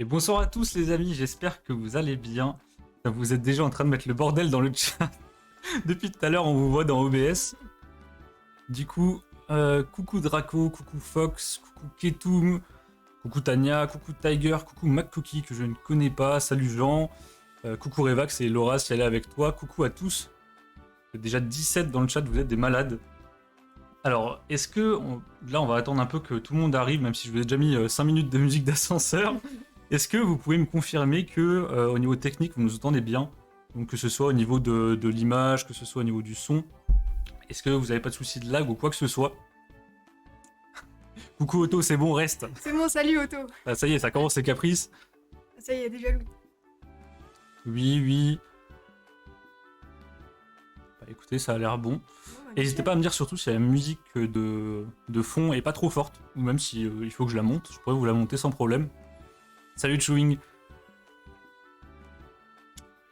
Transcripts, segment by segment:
Et bonsoir à tous les amis, j'espère que vous allez bien. Vous êtes déjà en train de mettre le bordel dans le chat. Depuis tout à l'heure, on vous voit dans OBS. Du coup, coucou Draco, coucou Fox, coucou Ketum, coucou Tania, coucou Tiger, coucou McCookie que je ne connais pas, salut Jean, coucou Revax et Laura si elle est avec toi, coucou à tous. Déjà 17 dans le chat, vous êtes des malades. Alors, est-ce que... Là, on va attendre un peu que tout le monde arrive, même si je vous ai déjà mis 5 minutes de musique d'ascenseur. Est-ce que vous pouvez me confirmer que au niveau technique, vous nous entendez bien? Donc que ce soit au niveau de l'image, que ce soit au niveau du son. Est-ce que vous n'avez pas de soucis de lag ou quoi que ce soit? Coucou Otto, c'est bon, reste. C'est bon, salut Otto. Ah, ça y est, ça commence ses caprices. Ça y est, déjà jaloux. Oui, oui. Bah, écoutez, ça a l'air bon. Et n'hésitez pas à me dire surtout si la musique de fond est pas trop forte, ou même si il faut que je la monte, je pourrais vous la monter sans problème. Salut Chewing.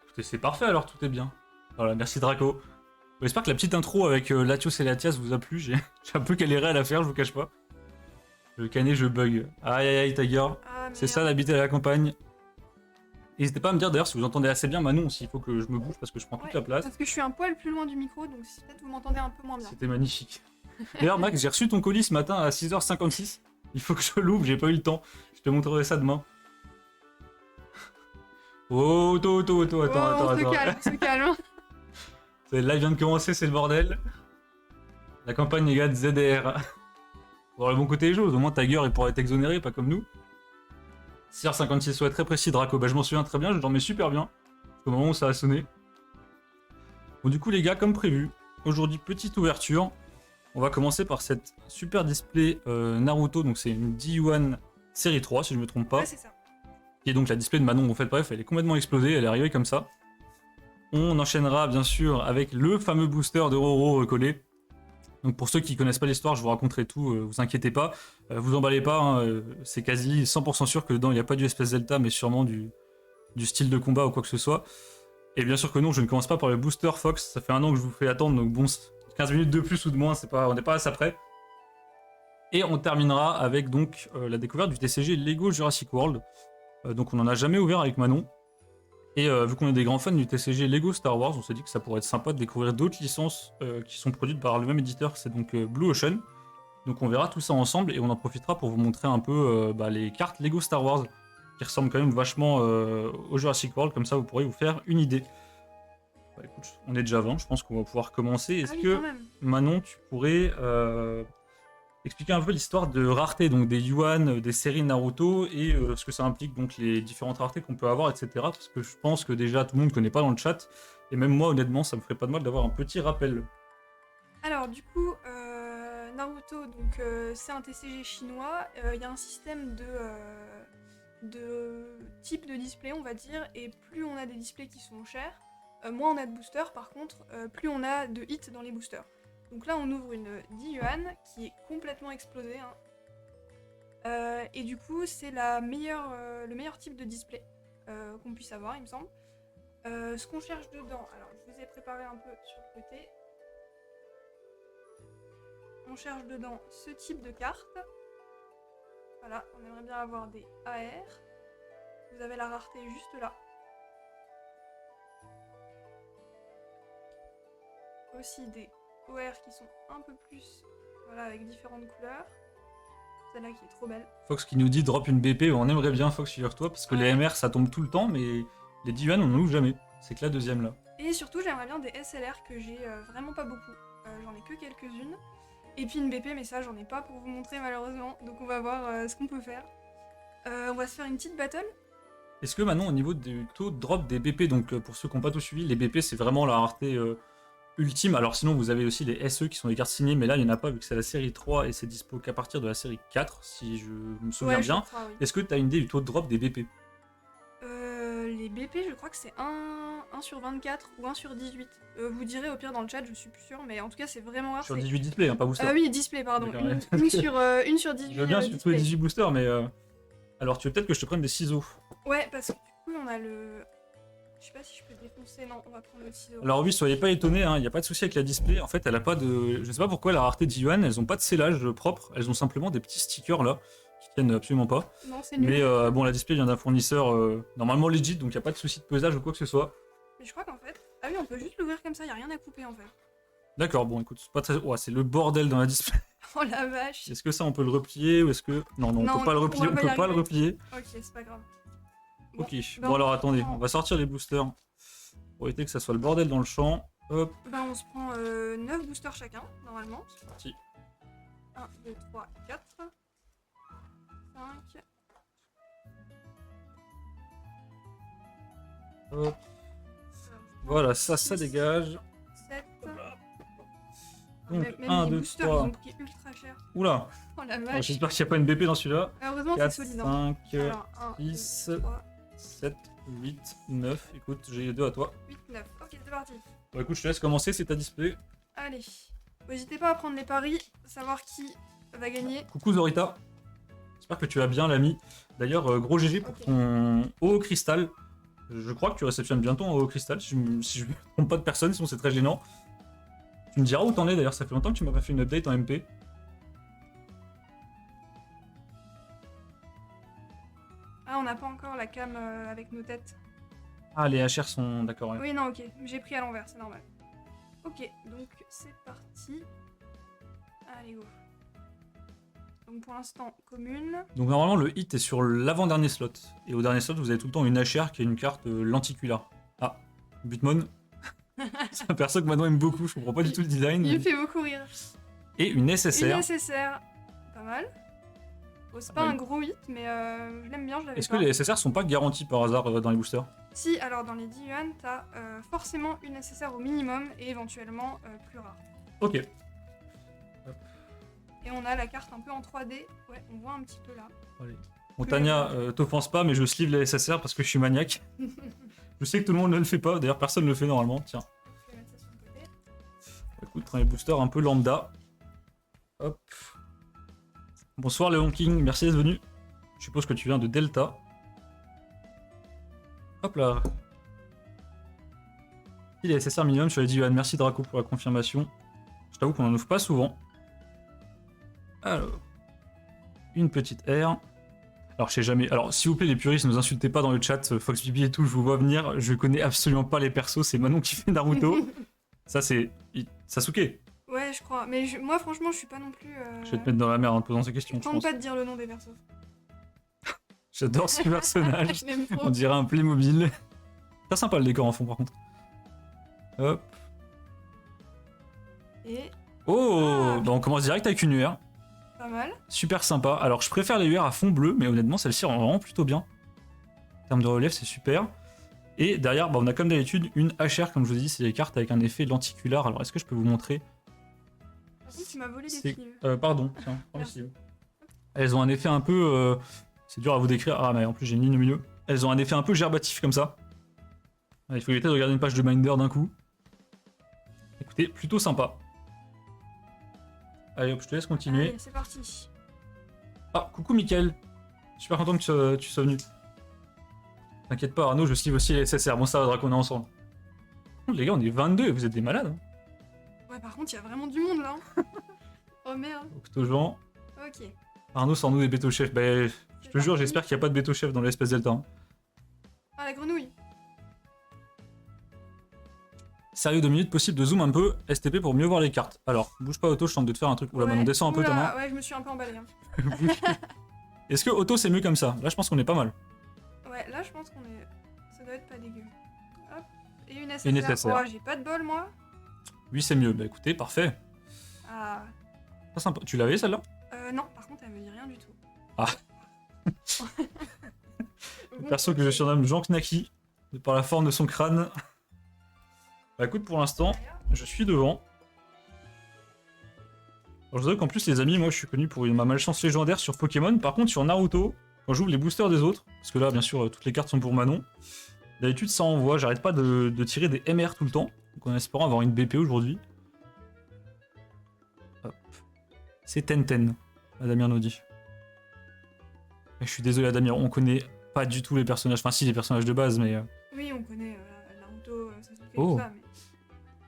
Écoutez, c'est parfait alors, tout est bien. Voilà, merci Draco. J'espère que la petite intro avec Latios et Latias vous a plu, j'ai un peu galéré à la faire, je vous cache pas. Le canet, je bug. Aïe aïe aïe, Tiger. Ah, C'est ça d'habiter à la campagne. N'hésitez pas à me dire d'ailleurs si vous entendez assez bien Manon, s'il faut que je me bouge parce que je prends toute la place. Parce que je suis un poil plus loin du micro, donc peut-être vous m'entendez un peu moins bien. C'était magnifique. D'ailleurs, Max, j'ai reçu ton colis ce matin à 6h56. Il faut que je l'ouvre, j'ai pas eu le temps. Je te montrerai ça demain. Oh, Otto, attends. On se calme. Le live vient de commencer, c'est le bordel. La campagne égale ZDR. Bon, le bon côté des choses, au moins Tiger il pourrait être exonéré, pas comme nous. 6h56, ouais, très précis, Draco. Bah, je m'en souviens très bien, je dormais super bien. Au moment où ça a sonné. Bon, du coup, les gars, comme prévu, aujourd'hui, petite ouverture. On va commencer par cette super display Naruto. Donc, c'est une D1 série 3, si je me trompe pas. Ouais, c'est ça. Qui est donc la display de Manon. En fait, bref, elle est complètement explosée, elle est arrivée comme ça. On enchaînera, bien sûr, avec le fameux booster de Roro collé. Donc, pour ceux qui connaissent pas l'histoire, je vous raconterai tout, vous inquiétez pas. Vous emballez pas, hein, c'est quasi 100% sûr que dedans, il n'y a pas du espèce Delta, mais sûrement du style de combat ou quoi que ce soit. Et bien sûr que non, je ne commence pas par le booster Fox, ça fait un an que je vous fais attendre, donc bon, 15 minutes de plus ou de moins, on n'est pas à ça près. Et on terminera avec donc la découverte du TCG Lego Jurassic World. Donc on n'en a jamais ouvert avec Manon. Et vu qu'on est des grands fans du TCG Lego Star Wars, on s'est dit que ça pourrait être sympa de découvrir d'autres licences qui sont produites par le même éditeur, c'est donc Blue Ocean. Donc on verra tout ça ensemble et on en profitera pour vous montrer un peu les cartes Lego Star Wars qui ressemblent quand même vachement au Jurassic World, comme ça vous pourrez vous faire une idée. Bah écoute, on est déjà 20, je pense qu'on va pouvoir commencer. Est-ce que, Manon, tu pourrais expliquer un peu l'histoire de rareté, donc des Yuan, des séries Naruto, et ce que ça implique, donc les différentes raretés qu'on peut avoir, etc. Parce que je pense que déjà tout le monde ne connaît pas dans le chat, et même moi, honnêtement, ça me ferait pas de mal d'avoir un petit rappel. Alors, du coup, Naruto, donc c'est un TCG chinois. Il y a un système de type de display, on va dire, et plus on a des displays qui sont chers, moins on a de boosters. Par contre, plus on a de hits dans les boosters. Donc là, on ouvre une 10 yuan qui est complètement explosée. Hein. Et du coup, c'est le meilleur type de display qu'on puisse avoir, il me semble. Ce qu'on cherche dedans, alors je vous ai préparé un peu sur le côté. On cherche dedans ce type de carte. Voilà, on aimerait bien avoir des AR. Vous avez la rareté juste là. Aussi des OR qui sont un peu plus, voilà, avec différentes couleurs. Celle-là qui est trop belle. Fox qui nous dit drop une BP, on aimerait bien Fox sur toi parce que les MR ça tombe tout le temps, mais les D1 on n'en ouvre jamais. C'est que la deuxième là. Et surtout j'aimerais bien des SLR que j'ai vraiment pas beaucoup. J'en ai que quelques-unes. Et puis une BP, mais ça j'en ai pas pour vous montrer malheureusement. Donc on va voir ce qu'on peut faire. On va se faire une petite battle. Est-ce que maintenant au niveau du taux de drop des BP, donc pour ceux qui n'ont pas tout suivi, les BP c'est vraiment la rareté ultime. Alors sinon vous avez aussi les SE qui sont des cartes signées, mais là il n'y en a pas vu que c'est la série 3 et c'est dispo qu'à partir de la série 4 si je me souviens bien. Crois, oui. Est-ce que tu as une idée du taux de drop des BP? Les BP je crois que c'est 1 sur 24 ou 1 sur 18. Vous direz au pire dans le chat, je suis plus sûre, mais en tout cas c'est vraiment rare. Sur 18 display, hein, pas booster. Oui, display, pardon. Une sur 18. Je veux bien sur tous les 18 boosters, mais alors tu veux peut-être que je te prenne des ciseaux? Ouais, parce que du coup on a le... Je sais pas si je peux défoncer, non, on va prendre le ciseau. Alors oui, soyez pas étonnés, il n'y a pas de souci avec la display. En fait, elle a pas de... Je sais pas pourquoi la rareté d'Yuan, elles ont pas de scellage propre, elles ont simplement des petits stickers là, qui tiennent absolument pas. Non, c'est nul. Mais bon, la display vient d'un fournisseur normalement legit, donc il n'y a pas de souci de pesage ou quoi que ce soit. Mais je crois qu'en fait... Ah oui, on peut juste l'ouvrir comme ça, y a rien à couper en fait. D'accord, bon écoute, c'est pas très... Ouais, c'est le bordel dans la display. Oh la vache. Est-ce que ça on peut le replier ou est-ce que... Non, non, on peut pas le replier, on va on y peut pas le arriver. replier. Ok, c'est pas grave. Ok, ben, bon alors attendez, prend- on va sortir les boosters pour éviter que ça soit le bordel dans le champ. Hop, Bah on se prend 9 boosters chacun, normalement. c'est parti. 1, 2, 3, 4, 5, Hop, voilà, ça dégage. 7. Donc, Même 1, les 2, boosters, 3. ils ont pris ultra cher. Oula, Oh la bon, vache. j'espère qu'il n'y a pas une BP dans celui-là. Heureusement, c'est 4, solide. Hein. 5, Alors, 1, 6, 2, 3, 7, 8, 9. Écoute, j'ai les deux à toi. 8, 9. Ok, c'est parti. Bon écoute, je te laisse commencer, c'est ta display. Allez. N'hésitez pas à prendre les paris, savoir qui va gagner. Coucou Zorita. J'espère que tu vas bien l'ami. D'ailleurs, gros GG pour Ok. ton haut cristal. Je crois que tu réceptionnes bientôt un haut cristal, si je me trompe pas de personne, sinon c'est très gênant. Tu me diras où t'en es d'ailleurs, ça fait longtemps que tu m'as pas fait une update en MP. Ah, on n'a pas encore la cam avec nos têtes. Ah, les HR sont d'accord, ouais. Oui, non, ok. J'ai pris à l'envers, c'est normal. Ok, donc c'est parti. Allez, go. Donc pour l'instant, commune. Donc normalement, le hit est sur l'avant-dernier slot. Et au dernier slot, vous avez tout le temps une HR qui est une carte lenticulaire. Ah, Butmon. C'est un perso que maintenant aime beaucoup, je comprends pas du tout le design. Il me fait beaucoup rire. Et une SSR. Une SSR, pas mal. Bon, c'est pas Ouais. un gros hit, mais je l'aime bien, je l'avais Est-ce que pas. les SSR sont pas garantis par hasard dans les boosters? Si, alors dans les 10 yuan, t'as forcément une SSR au minimum et éventuellement plus rare. Ok. Et on a la carte un peu en 3D. Ouais, on voit un petit peu là. Allez. Bon, Tania, t'offense pas, mais je sleeve les SSR parce que je suis maniaque. Je sais que tout le monde ne le fait pas, d'ailleurs personne ne le fait normalement. Tiens, Je vais mettre ça sur le côté. écoute, prends les boosters un peu lambda. Hop. Bonsoir Léon King, merci d'être venu. Je suppose que tu viens de Delta. Hop là. Il est SSR minimum sur les 10 yuan. Merci Draco pour la confirmation. Je t'avoue qu'on en ouvre pas souvent. Alors, une petite R. Alors, je sais jamais. Alors, s'il vous plaît, les puristes, ne nous insultez pas dans le chat. Fox Bibi et tout, je vous vois venir. Je connais absolument pas les persos. C'est Manon qui fait Naruto. Ça, c'est Sasuke. Ouais, je crois. Mais moi, franchement, je suis pas non plus. Je vais te mettre dans la merde en te posant ces questions, je Tente pense. pas de dire le nom des persos. J'adore ce personnage. Je l'aime trop. On dirait un Playmobil. Très sympa le décor en fond, par contre. Hop. Et Oh, Ah. bah on commence direct avec une UR. pas mal. Super sympa. Alors, je préfère les UR à fond bleu, mais honnêtement, celle-ci rend vraiment plutôt bien. En termes de relief, c'est super. Et derrière, bah, on a comme d'habitude une HR, comme je vous dis, c'est des cartes avec un effet lenticulaire. Alors, est-ce que je peux vous montrer? Par contre, tu m'as volé des C'est- sleeves. Pardon, tiens, prends le Merci. sleeve. Elles ont un effet un peu... c'est dur à vous décrire. Ah, mais en plus, j'ai une ligne au milieu. Elles ont un effet un peu gerbatif comme ça. Il faut éviter de regarder une page de Minder d'un coup. Écoutez, plutôt sympa. Allez hop, je te laisse continuer. Allez, c'est parti. Ah, coucou Mickaël. Super content que tu sois venu. T'inquiète pas, Arnaud, je sleeve aussi les SSR. Bon, ça va, Drac, on est ensemble. Oh, les gars, on est 22, vous êtes des malades. Hein. Ouais, par contre, il y a vraiment du monde là. Oh merde. Octogen. Ok. Arnaud, sans nous des béto chefs. Bah, je te jure, j'espère qu'il n'y a pas de béto chef dans l'espèce Delta. Hein. Ah, la grenouille. Sérieux, 2 minutes, possible de zoom un peu, STP pour mieux voir les cartes. Alors, bouge pas Auto, je tente de te faire un truc. Oula, Ouais. on descend un peu ta Oula, main. Ouais, je me suis un peu emballée. Hein. Est-ce que Auto c'est mieux comme ça? Là, je pense qu'on est pas mal. Ouais, là, je pense qu'on est. Ça doit être pas dégueu. Hop. Et une SSR. Une SSR. Oh, j'ai pas de bol, moi. Oui, c'est mieux. Bah écoutez, parfait. Ah. Pas sympa. Tu l'avais celle-là? Non, par contre, elle me dit rien du tout. Ah. Perso que je surnomme Jean Knacky, de par la forme de son crâne. Bah écoute, pour l'instant, je suis devant. Alors, je vous avoue qu'en plus, les amis, moi je suis connu pour ma malchance légendaire sur Pokémon. Par contre, sur Naruto, quand j'ouvre les boosters des autres, parce que là, bien sûr, toutes les cartes sont pour Manon, d'habitude, ça envoie. J'arrête pas de tirer des MR tout le temps. Donc en espérant avoir une BP aujourd'hui. Hop. C'est Tenten, Adamir nous dit. Et je suis désolé, Adamir, on connaît pas du tout les personnages. Enfin, si, les personnages de base, mais. Oui, on connaît Naruto, Sasuke, Oh. tout ça, mais.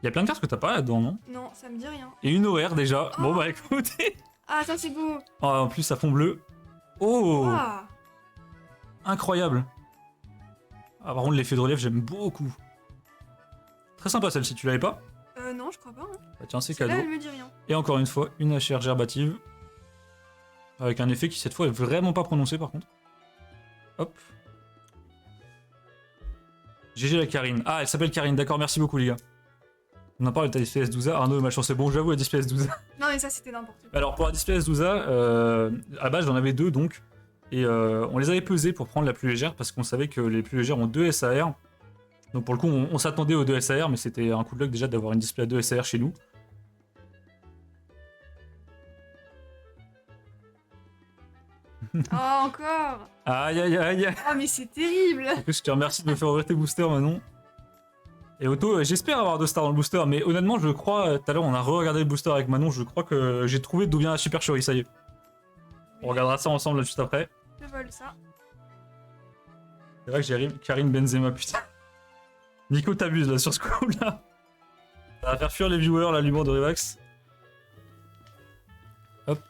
Il y a plein de cartes que t'as pas là-dedans, non? Non, ça me dit rien. Et une OR déjà. Oh. Bon bah écoutez. Ah, ça c'est beau. Oh, en plus, ça fond bleu. Oh, Waouh. incroyable. Ah, par contre, l'effet de relief, j'aime beaucoup. Très sympa celle-ci, tu l'avais pas? Non, je crois pas. Hein. Bah, tiens, c'est Celle-là, cadeau. elle me dit rien. Et encore une fois, une HR gerbative. Avec un effet qui, cette fois, est vraiment pas prononcé, par contre. Hop. GG la Karine. Ah, elle s'appelle Karine, d'accord, merci beaucoup, les gars. On en parle de ta DPS 12A. Arnaud est malchanceux. C'est bon, j'avoue, la DPS 12A. Non, mais ça, c'était n'importe quoi. Alors, pour la DPS 12A, à la base, j'en avais deux, donc. Et on les avait pesés pour prendre la plus légère, parce qu'on savait que les plus légères ont 2 SAR. Donc, pour le coup, on s'attendait aux 2 SAR, mais c'était un coup de luck déjà d'avoir une display à 2 SAR chez nous. Oh, encore. Aïe, aïe, aïe. Ah, mais c'est terrible. En plus, je te remercie de me faire ouvrir tes boosters, Manon. Et Otto, j'espère avoir 2 stars dans le booster, mais honnêtement, je crois, tout à l'heure, on a re-regardé le booster avec Manon, je crois que j'ai trouvé d'où vient la supercherie, ça y est. On regardera ça ensemble là, juste après. Je vole ça. C'est vrai que j'ai Karim Benzema, putain. Nico, t'abuses là sur ce coup-là. Ça va faire fuir les viewers, là, l'humour de Revax. Hop.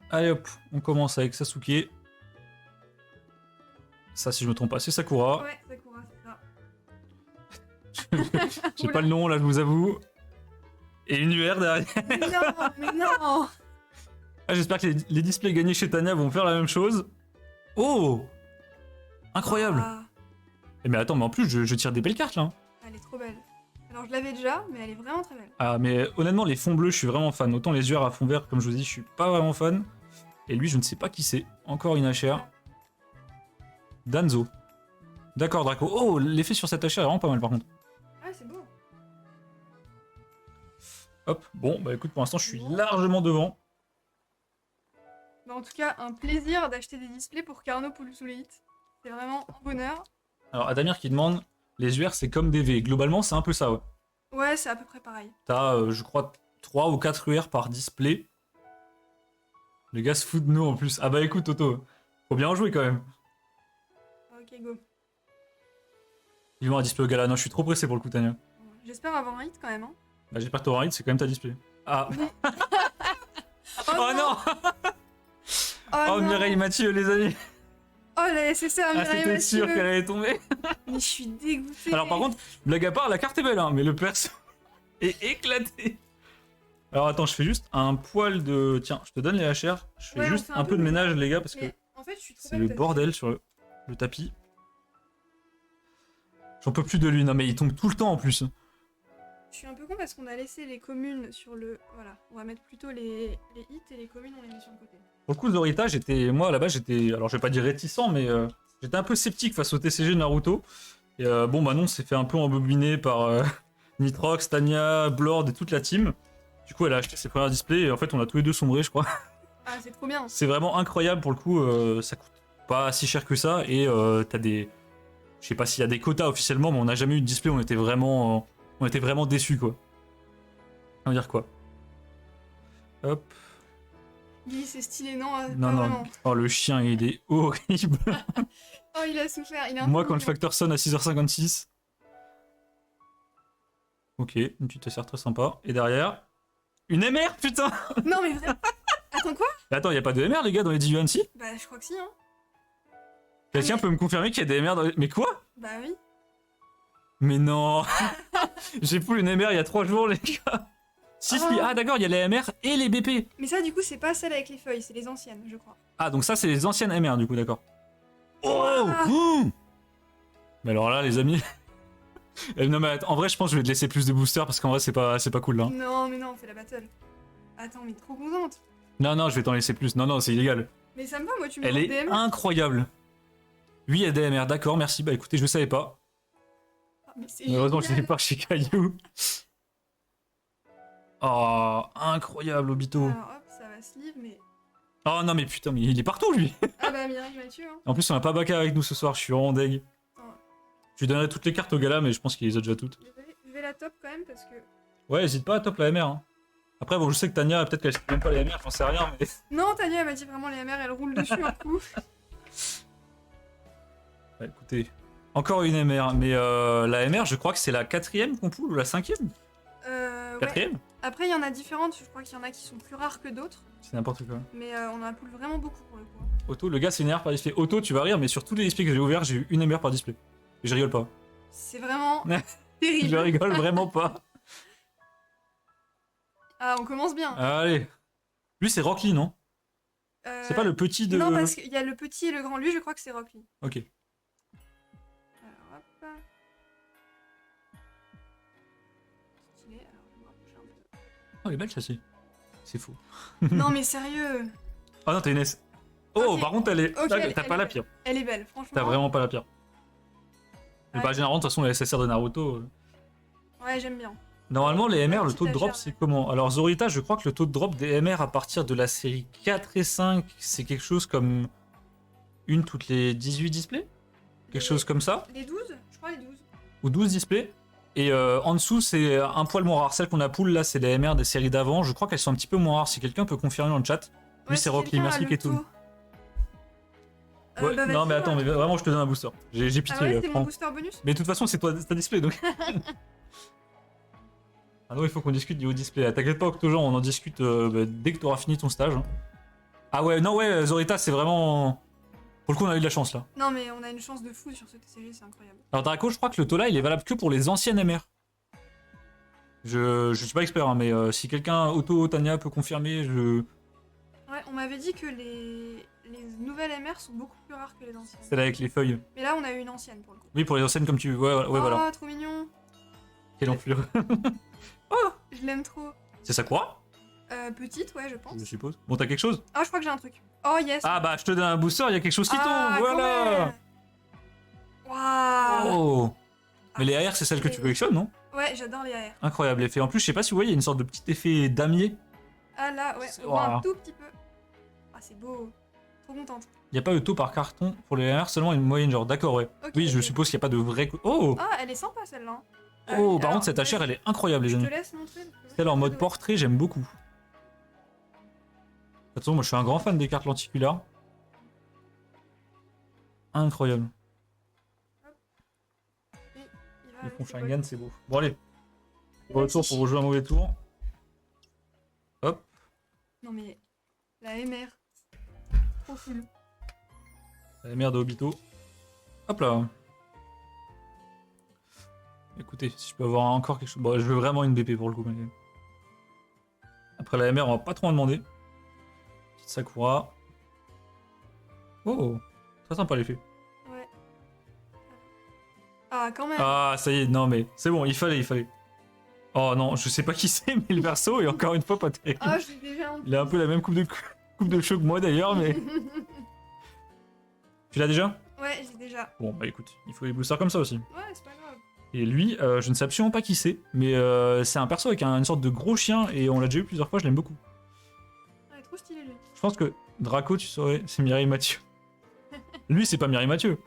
Allez hop, on commence avec Sasuke. Ça, si je me trompe pas, c'est Sakura. Ouais, Sakura, c'est ça. J'ai pas le nom là, je vous avoue. Et une UR derrière. Mais non, mais non. Ah, j'espère que les displays gagnés chez Tania vont faire la même chose. Oh, incroyable. Ah, Eh, mais attends, mais en plus, je tire des belles cartes là. elle est trop belle. Alors, je l'avais déjà, mais elle est vraiment très belle. Ah, mais honnêtement, les fonds bleus, je suis vraiment fan. Autant les UR à fond vert, comme je vous dis, je suis pas vraiment fan. Et lui, je ne sais pas qui c'est. Encore une HR. Danzo. D'accord, Draco. Oh, l'effet sur cette HR est vraiment pas mal par contre. Ah, c'est beau. Hop, bon, bah écoute, pour l'instant, je suis largement devant. Bah, en tout cas, un plaisir d'acheter des displays pour Carnot pour sous les hits. C'est vraiment un bonheur. Alors, Adamir qui demande, les UR, c'est comme des V. Globalement, c'est un peu ça, ouais. Ouais, c'est à peu près pareil. T'as, je crois, 3 ou 4 UR par display. Le gars se fout de nous en plus. Ah bah écoute, Toto, faut bien en jouer quand même. Ok, go. Ils vont un display au gala. Non, je suis trop pressé pour le coup, Tania. Bon, j'espère avoir un hit quand même. Hein. Bah, j'espère que t'auras un hit, c'est quand même ta display. Ah. Oh, Oh non. Oh, non. Mireille Mathieu, les amis. Oh, la SSR, Ah, Mireille c'était sûr Mathieu. qu'elle allait tomber. Mais je suis dégoûtée. Alors, par contre, blague à part, la carte est belle, hein, mais le perso est éclaté. Alors, attends, je fais juste un poil de. Tiens, je te donne les HR. Je fais Ouais, on juste fait un peu de ménage, les gars, parce que Mais en fait, je suis trop c'est le bête. bordel sur le tapis. J'en peux plus de lui, non, mais il tombe tout le temps en plus. Je suis un peu con parce qu'on a laissé les communes sur le... Voilà, on va mettre plutôt les hits et les communes, on les met sur le côté. Pour le coup, Zorita, moi là-bas, j'étais. Alors, je vais pas dire réticent, mais j'étais un peu sceptique face au TCG Naruto. Et bon, Manon s'est fait un peu embobiner par Nitrox, Tanya, Blord et toute la team. Du coup, elle a acheté ses premiers displays et en fait, on a tous les deux sombré, je crois. Ah, c'est trop bien. C'est vraiment incroyable pour le coup, ça coûte pas si cher que ça et t'as des. Je sais pas s'il y a des quotas officiellement, mais on n'a jamais eu de display, on était vraiment déçus quoi. On va dire quoi. Hop. Guy, c'est stylé, non Non, pas non. vraiment. Oh, le chien, il est horrible. Oh, il a souffert, il a un Moi, peu quand le mignon. facteur sonne à 6h56. Ok, une petite SR très sympa. Et derrière. Une MR, putain. Non, mais vraiment. Attends, quoi? Mais attends, y a pas de MR, les gars, dans les 10 yuan si? Bah, je crois que si, hein. Quelqu'un mais- peut me confirmer qu'il y a des MR dans les. Mais quoi? Bah oui. Mais non. J'ai pris une MR il y a 3 jours, les gars. Si, si. Oh. Ah, d'accord, il y a les MR et les BP. Mais ça, du coup, c'est pas celle avec les feuilles, c'est les anciennes, je crois. Ah, donc ça, c'est les anciennes MR, du coup, d'accord. Oh, Ah. mmh. Mais alors là, les amis. Non, mais en vrai, je pense que je vais te laisser plus de boosters parce qu'en vrai, c'est pas cool, là. Non, mais non, on fait la battle. Attends, mais trop contente. Non, non, je vais t'en laisser plus. Non, non, c'est illégal. Mais ça me va, moi, tu me Elle rends est DM. incroyable. Oui, il y a des MR, d'accord, merci. Bah écoutez, je savais pas. Ah, mais c'est Heureusement, je génial. l'ai pas chez Caillou. Oh, incroyable, Obito. Alors, hop, ça va sleeve, mais... Oh non, mais putain, mais il est partout, lui. Ah bah, Mireille Mathieu, hein. En plus, on a pas Baka avec nous ce soir, je suis vraiment deg. Attends, Je lui donnerai toutes les cartes au gala, mais je pense qu'il les a déjà toutes. désolé, je vais la top quand même, parce que... Ouais, hésite pas à top la MR. Hein. Après, bon, je sais que Tania, peut-être qu'elle sait même pas les MR, j'en sais rien, mais. Non, Tania, elle m'a dit vraiment les MR, elle roule dessus un coup. Ouais, écoutez, encore une MR, mais la MR, je crois que c'est la 4ème qu'on poule ou la 5ème Ouais. 4ème. Après, il y en a différentes, je crois qu'il y en a qui sont plus rares que d'autres. C'est n'importe quoi. Mais on en a pull vraiment beaucoup pour le coup. Auto, le gars, c'est une erreur par display. Auto, tu vas rire, mais sur tous les displays que j'ai ouverts, j'ai eu une MR par display. Et je rigole pas. C'est vraiment Je terrible. rigole vraiment pas. Ah, on commence bien. Allez. Lui, c'est Rock Lee, non? C'est pas le petit de... Non, parce qu'il y a le petit et le grand. Lui, je crois que c'est Rock Lee. Ok. Alors, hop. Stylé. Alors, je vais me rapprocher un Oh, elle est belle, celle-ci. C'est faux. peu. Non, mais sérieux. Ah non, t'as une S. Oh, Ok. par contre, elle est... Ok, T'as elle pas est la belle. pire. Elle est belle, franchement. T'as vraiment pas la pire. Mais Ouais. bah, généralement, de toute façon, les SSR de Naruto... Ouais, j'aime bien. Normalement, les MR, le Petite taux de drop, affaire, c'est mais- comment? Alors, Zorita, je crois que le taux de drop des MR à partir de la série 4 et 5, c'est quelque chose comme une toutes les 18 displays? Quelque chose comme ça? Les 12? Je crois les 12. Ou 12 displays. Et en dessous, c'est un poil moins rare. Celles qu'on a pull là, c'est les MR des séries d'avant. Je crois qu'elles sont un petit peu moins rares. Si quelqu'un peut confirmer dans le chat. Ouais, c'est si Rock Lee, quelqu'un merci a le Ketou. taux. Ouais, Bah, non, vas-y, mais attends, mais ouais. vraiment, je te donne un booster. J'ai Ah pitié. ouais, c'est prends. mon booster bonus? Mais de toute façon, c'est toi, c'est ta display donc. Ah non, il faut qu'on discute niveau display. T'inquiète pas, Octogen, on en discute dès que t'auras fini ton stage. Ah ouais, non, ouais, Zorita, c'est vraiment. Pour le coup, on a eu de la chance là. Non, mais on a une chance de fou sur cette série, c'est incroyable. Alors, Draco, je crois que le taux là, il est valable que pour les anciennes MR. Je suis pas expert, hein, mais si quelqu'un, Auto, Tania, peut confirmer, je. Ouais, on m'avait dit que les nouvelles MR sont beaucoup plus rares que les anciennes. C'est là avec les feuilles. Mais là, on a eu une ancienne pour le coup. Oui, pour les anciennes, comme tu. Ouais, ouais, Oh, voilà. trop mignon. Quelle enflure. Oh, je l'aime trop. C'est Sakura, Petite, ouais, je pense. je suppose. Bon, t'as quelque chose? Ah, je crois que j'ai un truc. Oh, yes. Ah bah, je te donne un booster, il y a quelque chose qui Ah, tombe, quand voilà. même. Waouh. Oh. Mais Ah, les AR, c'est celle que tu collectionnes, non? Ouais, j'adore les AR. Incroyable effet. En plus, je sais pas si vous voyez, il y a une sorte de petit effet damier. Ah là, ouais, C'est- on voit un Waouh. tout petit peu. Ah, c'est beau. Trop contente. Il n'y a pas de taux par carton pour les AR, seulement une moyenne, genre. D'accord, ouais. Ok, Oui, je ok. suppose qu'il n'y a pas de vrai. Oh. Ah, elle est sympa celle-là. Oh, par Alors, contre, cette HR, elle est incroyable, les Je te amis. laisse montrer. parce que Celle en je mode sais pas portrait, j'aime beaucoup. De toute façon, moi, je suis un grand fan des cartes lenticulaires. Incroyable. où il va Les avec fonds ses Sharingan, c'est beau. Bon, allez. Retour pour rejouer un mauvais tour. Hop. potes. Non mais la MR. Trop cool. La merde de Obito. Hop là. Écoutez, si je peux avoir encore quelque chose. Bon, je veux vraiment une BP pour le coup. Mais... Après la MR, on va pas trop en demander. Petite Sakura. Oh, très sympa l'effet. Ouais. Ah, quand même. Ah, ça y est, non mais c'est bon, il fallait. Oh non, je sais pas qui c'est, mais le perso est encore une fois pas terrible. Ah, je l'ai déjà en Il a un peu la même coupe de cheveux que moi d'ailleurs, mais. Tu l'as déjà? Ouais, j'ai déjà. Bon, bah écoute, il faut des boosters comme ça aussi. Ouais, c'est pas grave. Et lui, je ne sais absolument pas qui c'est, mais c'est un perso avec une sorte de gros chien et on l'a déjà eu plusieurs fois, je l'aime beaucoup. Ouais, trop stylé lui. Je pense que Draco, tu saurais, c'est Mireille Mathieu. Lui, c'est pas Mireille Mathieu.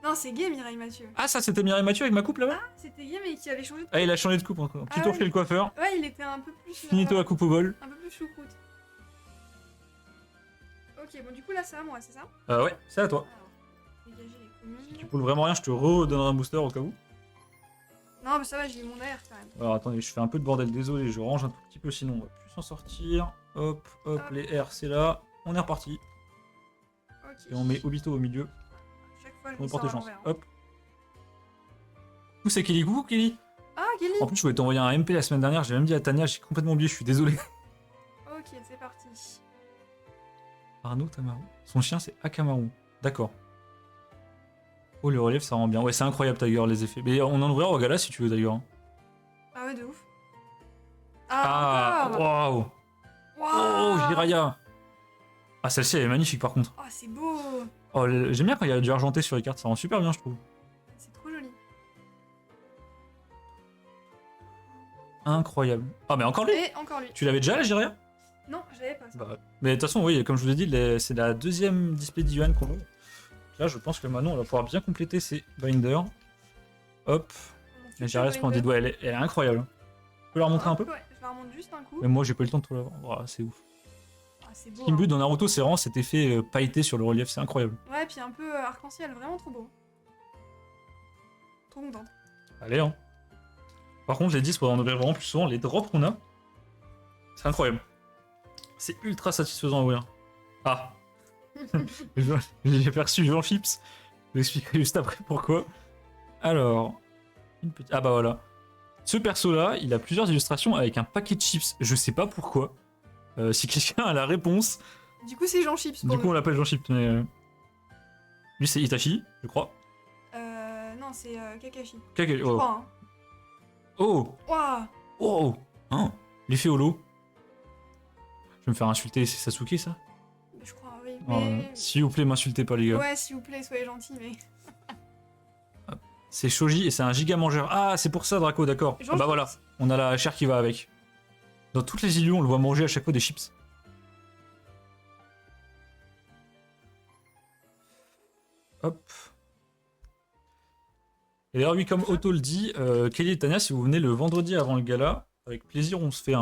Non, c'est gay Mireille Mathieu. Ah, ça, c'était Mireille Mathieu avec ma coupe là-bas? Ah, c'était gay mais qui avait changé de... Ah, il a changé de coupe encore. Petit Ah tour ouais. chez le coiffeur. Ouais, il était un peu plus... Finito à coupe au vol. Un peu plus choucroute. Ok, bon du coup là c'est à moi, c'est ça? Ouais, c'est à toi. Alors, dégager les communes. Si tu poules vraiment rien, je te redonnerai un booster au cas où. Non mais ça va, j'ai eu mon air quand même. Alors attendez, je fais un peu de bordel, désolé, je range un tout petit peu, sinon on va plus s'en sortir. Hop, hop, Hop. les R c'est là. On est reparti. Ok. Et on met Obito au milieu. Chaque fois je On me porte sors à chance. l'envers. Hop. Où c'est Kelly? Coucou Kelly. Ah, Kelly. En plus, je voulais t'envoyer un MP la semaine dernière, j'ai même dit à Tania, j'ai complètement oublié, je suis désolé. Ok, c'est parti. Arnaud Tamaru. Son chien c'est Akamaru. D'accord. Oh, le relief ça rend bien. Ouais, c'est incroyable Tiger les effets. Mais on en ouvrira au gala si tu veux d'ailleurs. Ah ouais, de ouf. Ah, encore. waouh. Oh, Jiraya. Ah, celle-ci elle est magnifique par contre. Oh, c'est beau. Oh, j'aime bien quand il y a du argenté sur les cartes, ça rend super bien je trouve. C'est trop joli. Incroyable. Ah, mais encore lui. Et encore lui. Tu l'avais déjà la Jiraya? Non, je l'avais pas ça. Bah, mais de toute façon, oui, comme je vous l'ai dit, c'est la deuxième display d'Yuan qu'on ouvre. Là, je pense que maintenant, on va pouvoir bien compléter ses binders. Hop, Mon la futur Jiraya splendide, Binder. ouais, elle est incroyable. Tu peux la remontrer un peu? Ouais, je la remonte juste un coup. Mais moi, j'ai pas eu le temps de tout la voir. Voilà, c'est ouf. Ah, c'est Ce beau. qui me hein. bute dans Naruto, c'est vraiment cet effet pailleté sur le relief, c'est incroyable. Ouais, puis un peu arc-en-ciel, vraiment trop beau. Trop contente. Allez, hein. Par contre, les 10, faudra en ouvrir vraiment plus souvent. Les drops qu'on a, c'est incroyable. C'est ultra satisfaisant à ouvrir. Ah. J'ai perçu Jean Chips. Je vous expliquerai juste après pourquoi. Alors. Ah bah voilà. Ce perso-là, il a plusieurs illustrations avec un paquet de chips. Je sais pas pourquoi. Si quelqu'un a la réponse. Du coup, c'est Jean Chips pour Du coup, on l'appelle Jean Chips. Mais, lui, c'est Itachi, je crois. Non, c'est Kakashi. Kakashi. Je Oh. crois, hein. Oh. Ouah. Oh. Hein. L'effet holo. Je vais me faire insulter. C'est Sasuke, ça? Je crois, oui. Oh, Mais... s'il vous plaît, m'insultez pas, les gars. Ouais, s'il vous plaît, soyez gentils, mais... C'est Shoji et c'est un giga mangeur. Ah, c'est pour ça, Draco, d'accord. Jean Ah bah Chips. voilà, on a la chair qui va avec. Dans toutes les illusions, on le voit manger à chaque fois des chips. Hop. Et d'ailleurs, oui, comme Otto le dit, Kelly et Tania, si vous venez le vendredi avant le gala, avec plaisir, on se fait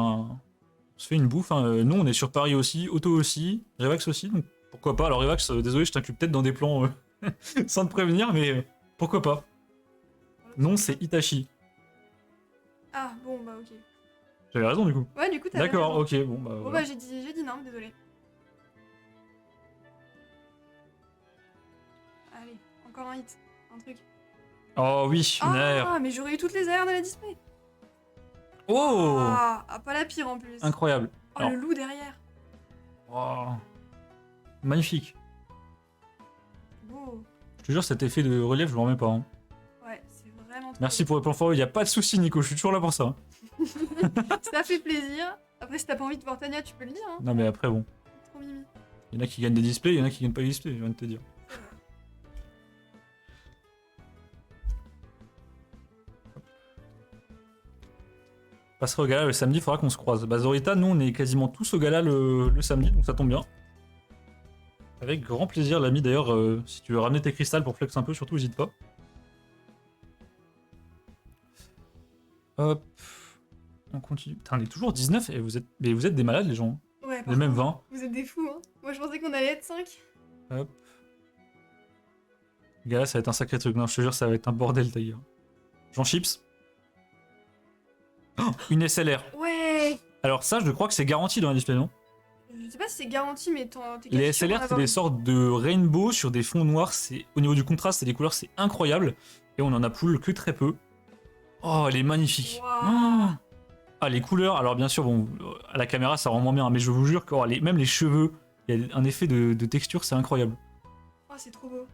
une bouffe. Hein. Nous, on est sur Paris aussi, Otto aussi, Revax aussi, donc pourquoi pas. Alors Revax, désolé, je t'inclus peut-être dans des plans sans te prévenir, mais pourquoi pas. Non, c'est Itachi. Ah, bon, bah ok. J'avais raison du coup. Ouais, du coup, t'as D'accord, raison. ok, bon bah. Bon, Voilà. bah j'ai dit non, désolé. Allez, encore un hit, un truc. Oh oui, une aire. Ah, mais j'aurais eu toutes les aires de la display. Oh, Pas la pire en plus. incroyable. Oh, Alors, le loup derrière. oh, magnifique. Beau. Je te jure, cet effet de relief, je m'en remets pas. Hein. Ouais, c'est vraiment trop Merci beau. pour les plans forts, il n'y a pas de souci, Nico, je suis toujours là pour ça. Hein. Ça fait plaisir. Après, si t'as pas envie de voir Tania, tu peux le dire. Hein. Non, mais après, bon. Trop mimi. Il y en a qui gagnent des displays, il y en a qui gagnent pas des displays, je viens de te dire. On passera au gala le samedi, il faudra qu'on se croise. Bah, Zorita, nous, on est quasiment tous au gala le samedi, donc ça tombe bien. Avec grand plaisir, l'ami. D'ailleurs, si tu veux ramener tes cristals pour flex un peu, surtout, n'hésite pas. Hop. On continue. Putain, on est toujours 19 et vous êtes des malades, les gens. Ouais, Les par mêmes contre, 20. Vous êtes des fous, hein. Moi, je pensais qu'on allait être 5. Hop. Le gala, ça va être un sacré truc. Non, je te jure, ça va être un bordel, d'ailleurs. Jean Chips. Oh, une SLR. Ouais. Alors ça, je crois que c'est garanti dans la display, non? Je sais pas si c'est garanti, mais t'es Les quasi sûr d'en SLR, c'est avoir des une. sortes de rainbow sur des fonds noirs. C'est au niveau du contraste et des couleurs, c'est incroyable. Et on en a pool que très peu. Oh, elle est magnifique. Wow. Oh. Ah, les couleurs. Alors bien sûr, bon, à la caméra, ça rend moins bien, mais je vous jure que oh, même les cheveux, il y a un effet de texture, c'est incroyable. Oh, c'est trop beau.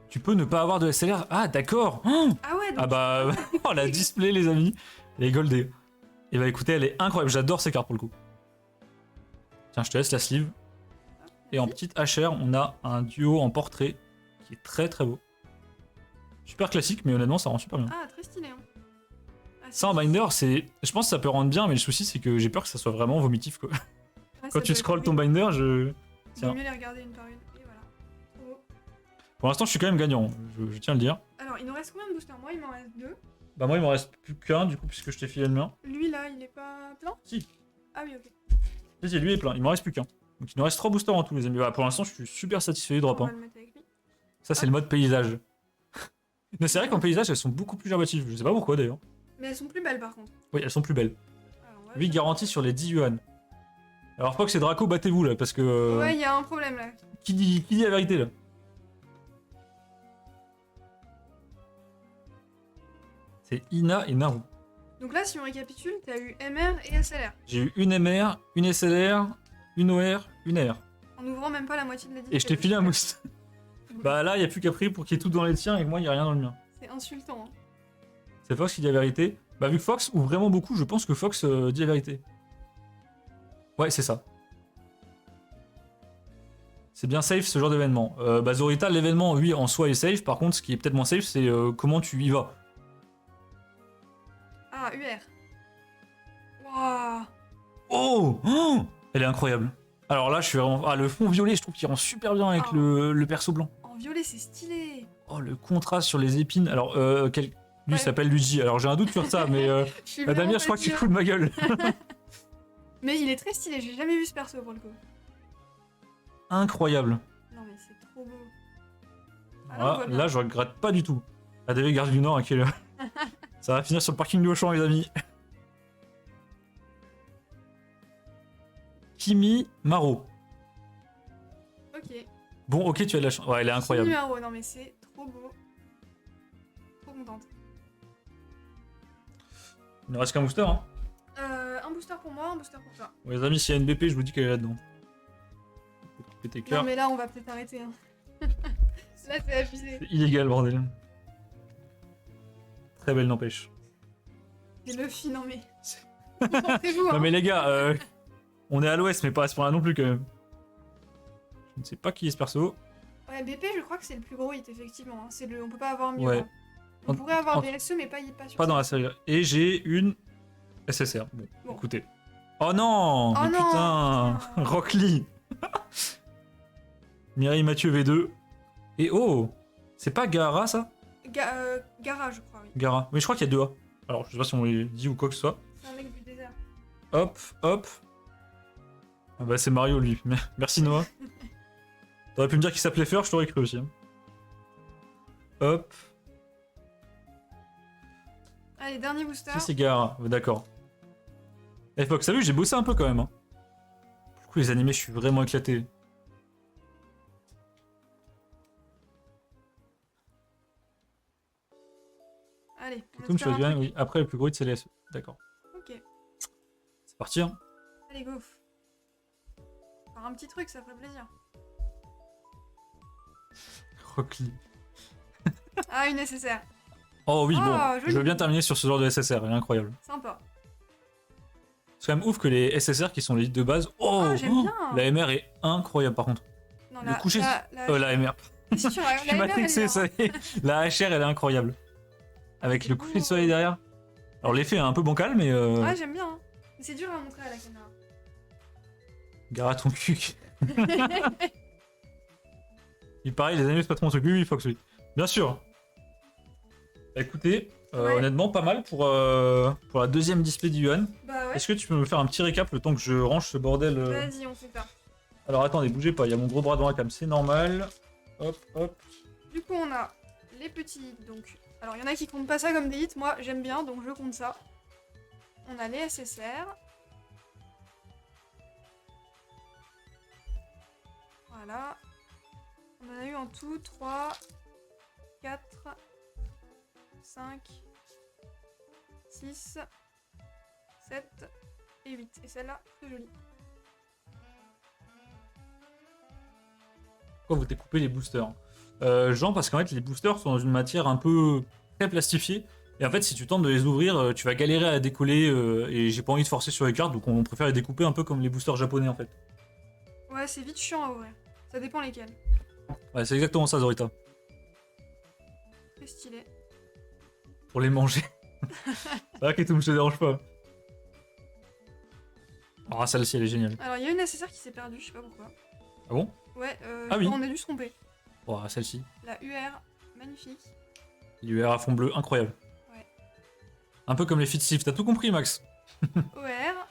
Tu peux ne pas avoir de SLR. Ah, d'accord. Oh. Ah ouais, donc Ah bah, oh, la display, les amis. Elle est goldée. Et bah écoutez, elle est incroyable. J'adore ces cartes pour le coup. Tiens, je te laisse la sleeve. Et en petite HR, on a un duo en portrait qui est très très beau. Super classique, mais honnêtement, ça rend super bien. Ah, très stylé. Hein. Ah, Ça en binder, c'est. Je pense que ça peut rendre bien, mais le souci, c'est que j'ai peur que ça soit vraiment vomitif, quoi. ouais, Quand ça tu peut scrolles être- ton binder, je. Il Tiens. vaut mieux les regarder une par une. Et voilà. Trop beau. Pour l'instant, je suis quand même gagnant. Je tiens à le dire. Alors, il nous reste combien de boosters? Moi, il m'en reste 2. Bah, moi, il m'en reste plus qu'un, du coup, puisque je t'ai filé le mien. Lui, là, il est pas plein? Si. Ah oui, ok. Si, lui est plein. Il m'en reste plus qu'un. Donc, il nous reste 3 boosters en tout, les amis. Bah, pour l'instant, je suis super satisfait du drop. On Hein. va le mettre avec lui. Ça, c'est le mode paysage. Mais c'est vrai qu'en paysage, elles sont beaucoup plus llamatives. Je sais pas pourquoi d'ailleurs. Mais elles sont plus belles, par contre. Oui, elles sont plus belles. Alors, on va 8 faire- garanties sur les 10 yuan. Alors, Fox et Draco, battez-vous là, parce que. Ouais, il y a un problème, là. Qui dit la vérité là? C'est Ina et Naru. Donc là, si on récapitule, t'as eu MR et SLR. J'ai eu une MR, une SLR, une OR, une R. En ouvrant même pas la moitié de la Et je t'ai filé un mousse. Bah là, il a plus qu'à prier pour qu'il y ait tout dans les tiens et que moi, il n'y a rien dans le mien. C'est insultant. Hein. C'est Fox qui dit la vérité. Bah, vu que Fox ouvre vraiment beaucoup, je pense que Fox dit la vérité. Ouais, c'est ça. C'est bien safe ce genre d'événement. Bah, Zorita, l'événement, oui, en soi est safe. Par contre, ce qui est peut-être moins safe, c'est comment tu y vas. Ah, UR. Waouh. Oh, oh, elle est incroyable. Alors là, je suis vraiment. Ah, le fond violet, je trouve qu'il rend super bien avec Oh. le perso blanc. En violet, c'est stylé. Oh, le contraste sur les épines. Alors, lui Ouais. s'appelle Luigi. Alors, j'ai un doute sur ça, mais Je suis Damien, vraiment je crois pas que tu te sûre. fous de ma gueule. Mais il est très stylé, j'ai jamais vu ce perso pour le coup. Incroyable. Non mais c'est trop beau. Ah, on Voilà, voit bien. là, je regrette pas du tout. La DV Garde du Nord, à quelle heure? Ça va finir sur le parking du Auchan, les amis. Kimi Maro. Ok. Bon, ok, tu as de la chance. Ouais, elle est incroyable. Numéro, non mais c'est trop beau. Trop contente. Il ne reste qu'un booster, hein. Un booster pour moi, un booster pour toi. Bon, les amis, s'il y a une BP, je vous dis qu'elle est là-dedans. Péter Non cœur. mais là on va peut-être arrêter. Hein. Là c'est abusé. C'est illégal, bordel. Très belle, n'empêche. Et Luffy, non mais. Concentrez-vous, Non hein. mais les gars, on est à l'ouest, mais pas à ce point-là non plus quand même. Je ne sais pas qui est ce perso. Ouais, BP, je crois que c'est le plus gros hit, effectivement. Hein. C'est le... On peut pas avoir mieux. Ouais. Hein. On pourrait avoir en- BSE, mais pas sur Pas ça. dans la série. Et j'ai une SSR. Bon, Bon. écoutez. Oh non, Oh mais non, putain, putain. Rock Lee. Mireille Mathieu V2. Et oh, c'est pas Gara ça? Gara, je crois, oui. Gara. Mais je crois qu'il y a deux A. Alors, je sais pas si on les dit ou quoi que ce soit. C'est un mec du désert. Hop, hop. Ah bah c'est Mario lui. Merci Noah. T'aurais pu me dire qu'il s'appelait Fer, je t'aurais cru aussi. Hein. Hop. Allez, dernier booster. Ça c'est Gara, ouais, d'accord. Eh Fox, t'as vu, j'ai bossé un peu quand même. Hein. Du coup les animés, je suis vraiment éclaté. Allez, on Comme espère un Shogun, truc. oui. Après le plus gros hit, c'est les SE. D'accord. Ok. C'est parti. Hein. Allez, go. Faire un petit truc, ça ferait plaisir. Rock Lee. Ah, une SSR. Oh oui, Ah, bon. joli. Je veux bien terminer sur ce genre de SSR, il est incroyable. Sympa. C'est quand même ouf que les SSR qui sont les hits de base. Oh, Ah, j'aime bien. La MR est incroyable par contre. Non, Le coucher. La MR. Si, tu vois, Je suis matrixé, ça y est. La HR, elle est incroyable. Avec C'est le beau. coucher de soleil derrière. Alors l'effet est un peu bancal, mais Ah, j'aime bien. Hein. Mais c'est dur à montrer à la caméra. gare à ton cul. Il paraît, les animés, c'est pas trop mon truc. Oui, Fox, oui. Bien sûr. Bah, écoutez, Ouais. honnêtement, pas mal pour la deuxième display d'Yuan. Bah ouais. Est-ce que tu peux me faire un petit récap le temps que je range ce bordel Vas-y, on fait ça. Alors attendez, bougez pas, il y a mon gros bras devant la cam, c'est normal. Hop, hop. Du coup, on a les petits hits. Donc, alors, il y en a qui comptent pas ça comme des hits. Moi, j'aime bien, donc je compte ça. On a les SSR. Voilà. On en a eu en tout 3, 4, 5, 6, 7 et 8. Et celle-là, très jolie. Pourquoi vous découpez les boosters Jean, parce qu'en fait, les boosters sont dans une matière un peu très plastifiée. Et en fait, si tu tentes de les ouvrir, tu vas galérer à décoller. Et j'ai pas envie de forcer sur les cartes, donc on préfère les découper un peu comme les boosters japonais en fait. Ouais, c'est vite chiant à ouvrir. Ça dépend lesquels. Ouais, c'est exactement ça, Zorita. Très stylé. Pour les manger. C'est vrai que tout me te dérange pas. Ah, celle-ci, elle est géniale. Alors, il y a une SSR qui s'est perdue, je sais pas pourquoi. Ah bon? Ouais, Ah oui. on a dû se tromper. Oh, celle-ci. La UR, magnifique. L'UR à fond bleu, incroyable. Ouais. Un peu comme les Fitsif, t'as tout compris, Max. OR.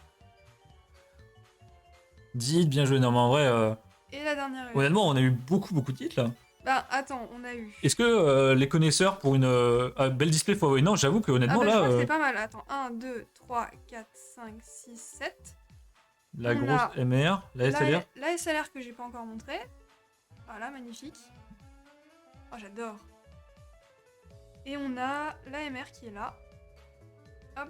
Dites, bien joué. Non, mais en vrai, Et la dernière UR. honnêtement, on a eu beaucoup de titres là. Bah, attends, on a eu. Est-ce que les connaisseurs pour une belle display faut... Non, j'avoue que Ah honnêtement bah, je là, crois que c'est pas mal. Attends, 1, 2, 3, 4, 5, 6, 7. la on grosse a MR, la SLR. La SLR que j'ai pas encore montré. Voilà, magnifique. Oh, j'adore. Et on a la MR qui est là. Hop.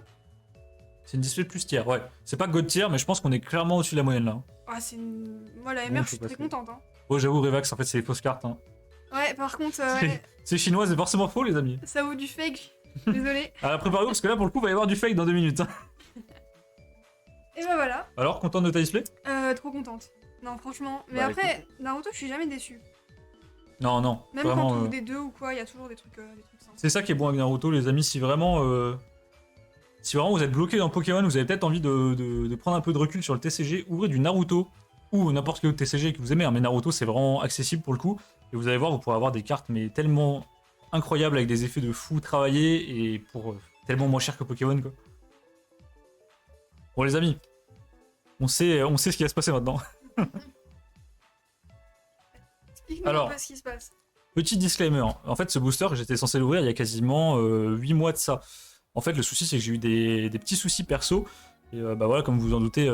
C'est une display plus tiers, ouais. C'est pas God tier, mais je pense qu'on est clairement au-dessus de la moyenne là. Ah, c'est une... Moi, la Bon, MR, on je suis peut très passer. contente. Hein. Oh, j'avoue, Revax, en fait, c'est des fausses cartes. Hein. Ouais, par contre, C'est chinois, c'est forcément faux, les amis. ça vaut du fake. Désolé. Alors, préparez-vous, parce que là, pour le coup, il va y avoir du fake dans 2 minutes. Hein. Et bah voilà. Alors, contente de ta display? Trop contente. Non, franchement. Mais Bah, après, Naruto, je suis jamais déçue. Non, non. Même vraiment, quand on ouvre des deux ou quoi, il y a toujours des trucs sympas. c'est ça qui est bon avec Naruto, les amis. Si vraiment vous êtes bloqué dans Pokémon, vous avez peut-être envie de prendre un peu de recul sur le TCG, ouvrez du Naruto ou n'importe quel autre TCG que vous aimez. Hein, mais Naruto, c'est vraiment accessible pour le coup. Et vous allez voir, vous pourrez avoir des cartes mais tellement incroyables avec des effets de fou travaillés et pour tellement moins cher que Pokémon, quoi. Bon, les amis, on sait ce qui va se passer maintenant. Explique-nous Alors. un peu ce qui se passe. Petit disclaimer, en fait ce booster j'étais censé l'ouvrir il y a quasiment 8 mois de ça. En fait le souci c'est que j'ai eu des petits soucis perso Et bah voilà, comme vous vous en doutez,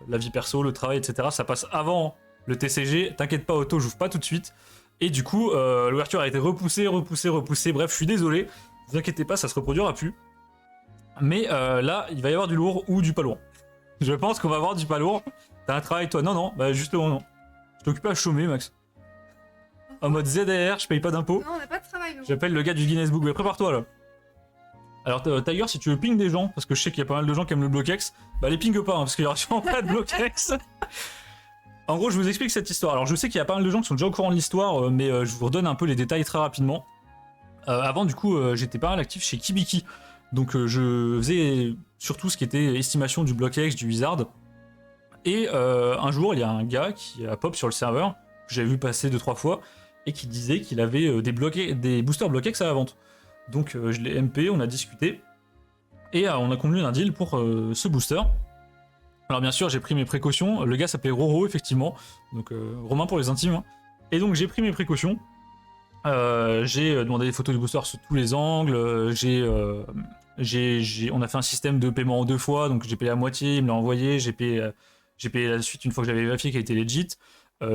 la vie perso, le travail, etc., ça passe avant le TCG. T'inquiète pas, Otto, j'ouvre pas tout de suite. Et du coup, l'ouverture a été repoussée. Bref, je suis désolé. Ne vous inquiétez pas, ça se reproduira plus. Mais là, il va y avoir du lourd ou du pas lourd. Je pense qu'on va avoir du pas lourd. T'as un travail, toi? Non, bah justement, non. Je t'occupe à chômer, Max. En mode ZR, je paye pas d'impôts. Non, on n'a pas de travail, nous. J'appelle le gars du Guinness Book, mais prépare-toi là. Alors Tiger, si tu veux ping des gens, parce que je sais qu'il y a pas mal de gens qui aiment le Bloquex, bah les ping pas, hein, parce qu'il y aura sûrement pas de Bloquex. En gros, je vous explique cette histoire. Alors je sais qu'il y a pas mal de gens qui sont déjà au courant de l'histoire, mais je vous redonne un peu les détails très rapidement. Avant, du coup, j'étais pas mal actif chez Kibiki. Donc je faisais surtout ce qui était estimation du Bloquex, du Wizard. Et un jour, il y a un gars qui a pop sur le serveur, que j'avais vu passer 2-3 fois, et qui disait qu'il avait des boosters Bloquex à la vente. Donc je l'ai MP, on a discuté, et on a convenu d'un deal pour ce booster. Alors bien sûr, j'ai pris mes précautions, le gars s'appelait Roro, effectivement, donc Romain pour les intimes. Hein. Et donc j'ai pris mes précautions, j'ai demandé des photos du booster sous tous les angles, on a fait un système de paiement en 2 fois, donc j'ai payé à moitié, il me l'a envoyé, j'ai payé la suite une fois que j'avais vérifié qu'elle était legit.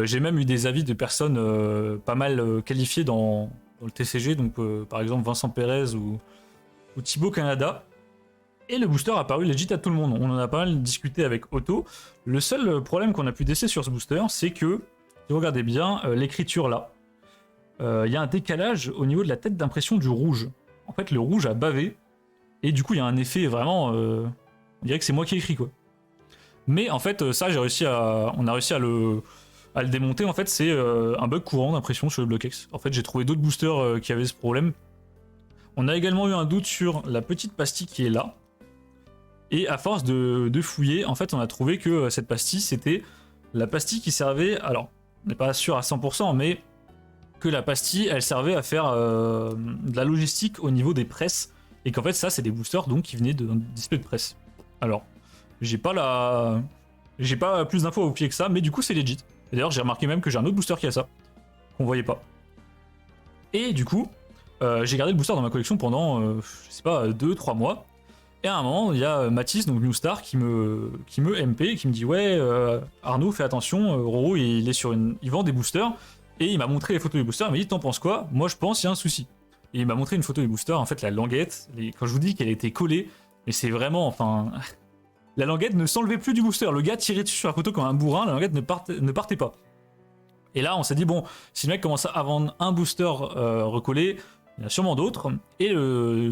J'ai même eu des avis de personnes pas mal qualifiées dans le TCG, donc par exemple Vincent Pérez ou Thibaut Canada. Et le booster a paru legit à tout le monde. On en a pas mal discuté avec Otto. Le seul problème qu'on a pu déceler sur ce booster, c'est que, si vous regardez bien, l'écriture là, il y a un décalage au niveau de la tête d'impression du rouge. En fait, le rouge a bavé, et du coup, il y a un effet vraiment... on dirait que c'est moi qui ai écrit, quoi. Mais en fait, ça, on a réussi à le démonter. En fait, c'est un bug courant d'impression sur le Bloquex. En fait, j'ai trouvé d'autres boosters qui avaient ce problème. On a également eu un doute sur la petite pastille qui est là. Et à force de fouiller, en fait, on a trouvé que cette pastille, c'était la pastille qui servait... Alors, on n'est pas sûr à 100%, mais que la pastille, elle servait à faire de la logistique au niveau des presses. Et qu'en fait, ça, c'est des boosters donc, qui venaient d'un display de presse. Alors, j'ai pas plus d'infos à vous pied que ça, mais du coup, c'est legit. Et d'ailleurs, j'ai remarqué même que j'ai un autre booster qui a ça, qu'on voyait pas. Et du coup, j'ai gardé le booster dans ma collection pendant, je sais pas, 2-3 mois. Et à un moment, il y a Mathis, donc Newstar, qui me MP et qui me dit ouais, Arnaud, fais attention, Roro, il vend des boosters. Et il m'a montré les photos des boosters, il m'a dit t'en penses quoi? Moi je pense il y a un souci. Et il m'a montré une photo des boosters, en fait la languette, quand je vous dis qu'elle était collée, mais c'est vraiment, enfin... La languette ne s'enlevait plus du booster, le gars tirait dessus sur la photo comme un bourrin, la languette ne partait pas. Et là on s'est dit bon, si le mec commence à vendre un booster recollé, il y en a sûrement d'autres, et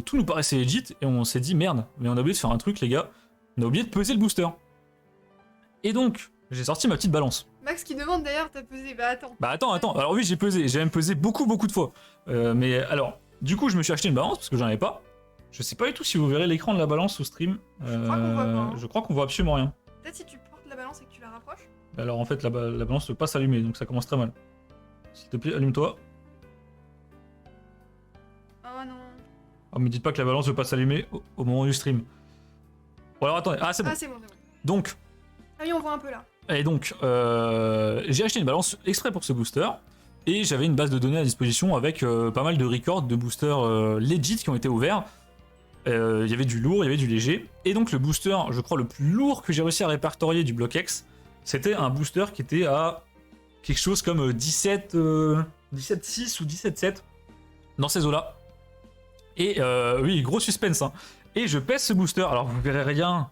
tout nous paraissait legit, et on s'est dit merde, mais on a oublié de faire un truc les gars, on a oublié de peser le booster. Et donc, j'ai sorti ma petite balance. Max qui demande d'ailleurs, t'as pesé, bah attends. Bah attends, alors oui j'ai pesé, j'ai même pesé beaucoup de fois. Mais alors, du coup je me suis acheté une balance parce que j'en avais pas. Je sais pas du tout si vous verrez l'écran de la balance au stream. Je crois qu'on voit pas. Hein. Je crois qu'on voit absolument rien. Peut-être si tu portes la balance et que tu la rapproches. Alors en fait la balance ne peut pas s'allumer, donc ça commence très mal. S'il te plaît, allume-toi. Oh non. Oh, me dites pas que la balance ne veut pas s'allumer au moment du stream. Bon alors attendez, c'est bon. Ah c'est bon, c'est bon. Donc... Ah oui, on voit un peu là. Et donc, j'ai acheté une balance exprès pour ce booster, et j'avais une base de données à disposition avec pas mal de records de boosters legit qui ont été ouverts. Il y avait du lourd, il y avait du léger, et donc le booster, je crois le plus lourd que j'ai réussi à répertorier du Bloquex, c'était un booster qui était à quelque chose comme 17.6 ou 17.7 dans ces eaux-là. Et oui, gros suspense, hein. Et je pèse ce booster, alors vous verrez rien...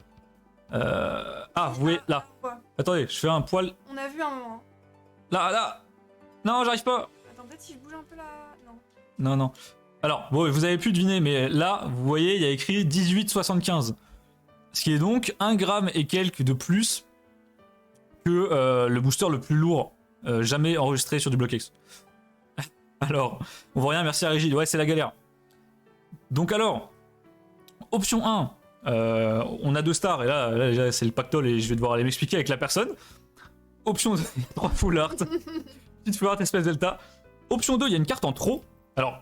vous voyez, là. Attendez, je fais un poil. On a vu un moment. Là. Non, j'arrive pas. Attends, peut-être si je bouge un peu là. Non. Alors, bon, vous avez pu deviner, mais là, vous voyez, il y a écrit 18,75. Ce qui est donc 1 gramme et quelques de plus que le booster le plus lourd jamais enregistré sur du Bloquex. Alors, on voit rien, merci à Régis. Ouais, c'est la galère. Donc alors, option 1. On a 2 stars et là c'est le pactole et je vais devoir aller m'expliquer avec la personne. Option 2, 3 full art. Petite full art espèce delta. Option 2, il y a une carte en trop. Alors,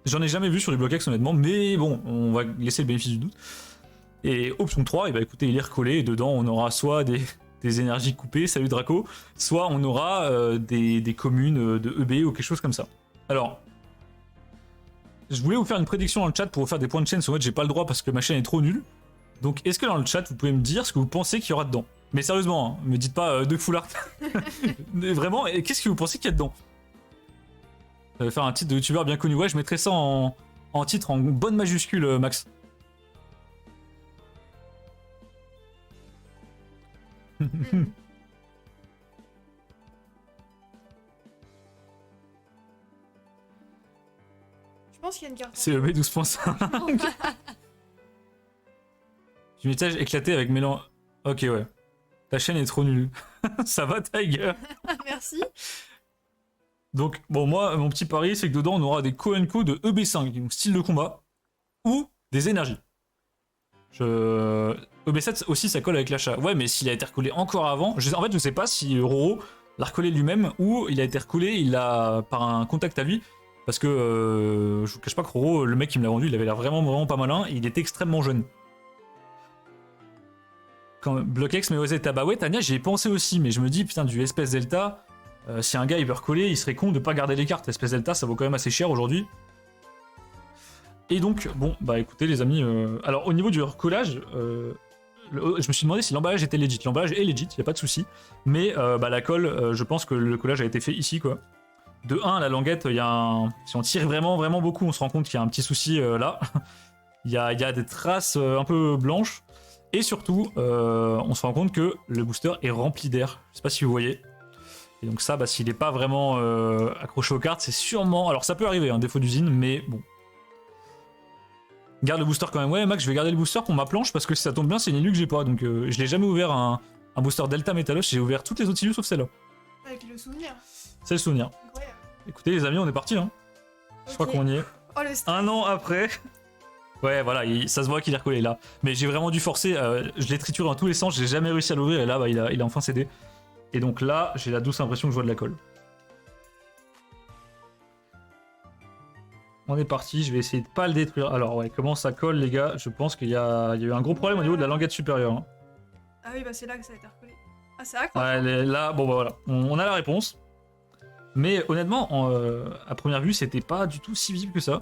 j'en ai jamais vu sur du Bloquex honnêtement, mais bon, on va laisser le bénéfice du doute. Et option 3, et bah écoutez, il est recollé et dedans on aura soit des énergies coupées, salut Draco, soit on aura des communes de EB ou quelque chose comme ça. Alors, je voulais vous faire une prédiction dans le chat pour vous faire des points de chaîne, sur fait j'ai pas le droit parce que ma chaîne est trop nulle. Donc est-ce que dans le chat, vous pouvez me dire ce que vous pensez qu'il y aura dedans? Mais sérieusement, hein, me dites pas de full art. Vraiment, et qu'est-ce que vous pensez qu'il y a dedans? Ça va faire un titre de youtubeur bien connu. Ouais, je mettrai ça en titre en bonne majuscule, Max. Je pense qu'il y a une carte. C'est EB 12.5. Du message éclaté avec mélange. Ok, ouais. Ta chaîne est trop nulle. Ça va, Tiger? Merci. Donc, bon, moi, mon petit pari, c'est que dedans, on aura des co de EB5, donc style de combat, ou des énergies. EB7 aussi, ça colle avec l'achat. Ouais, mais s'il a été recollé encore avant, en fait, je sais pas si Roro l'a recollé lui-même ou il a été recollé par un contact à lui. Parce que je vous cache pas que Roro, le mec qui me l'a vendu, il avait l'air vraiment pas malin et il était extrêmement jeune. Quand Blockx mais osé bah ouais, Tania, j'y ai pensé aussi, mais je me dis, putain, du espèce Delta, si un gars il veut recoller, il serait con de pas garder les cartes. Espèce Delta, ça vaut quand même assez cher aujourd'hui. Et donc, bon, bah écoutez les amis, alors au niveau du recollage, je me suis demandé si l'emballage était legit. L'emballage est legit, y a pas de souci. Mais bah, la colle, je pense que le collage a été fait ici, quoi. De 1, la languette, si on tire vraiment beaucoup, on se rend compte qu'il y a un petit souci là. Il y a des traces un peu blanches. Et surtout, on se rend compte que le booster est rempli d'air. Je sais pas si vous voyez. Et donc ça, bah, s'il n'est pas vraiment accroché aux cartes, c'est sûrement... Alors ça peut arriver, un défaut d'usine, mais bon. Garde le booster quand même. Ouais, Max, je vais garder le booster pour ma planche, parce que si ça tombe bien, c'est une élu que j'ai pas. Donc je l'ai jamais ouvert un booster Delta Metalos, j'ai ouvert toutes les autres illus sauf celle-là. Avec le souvenir. C'est le souvenir. Incroyable. Écoutez les amis, on est parti. Hein. Je crois qu'on y est. Oh, le stress. Un an après... Ouais, voilà, ça se voit qu'il est recollé là. Mais j'ai vraiment dû forcer, je l'ai trituré dans tous les sens, j'ai jamais réussi à l'ouvrir et là, bah, il a enfin cédé. Et donc là, j'ai la douce impression que je vois de la colle. On est parti, je vais essayer de pas le détruire. Alors ouais, comment ça colle les gars? Je pense qu'il y a eu un gros problème au niveau de la languette supérieure. Hein. Ah oui, bah c'est là que ça a été recollé. Ah, c'est accroche. Ouais, là, bon bah voilà, on a la réponse. Mais honnêtement, à première vue, c'était pas du tout si visible que ça.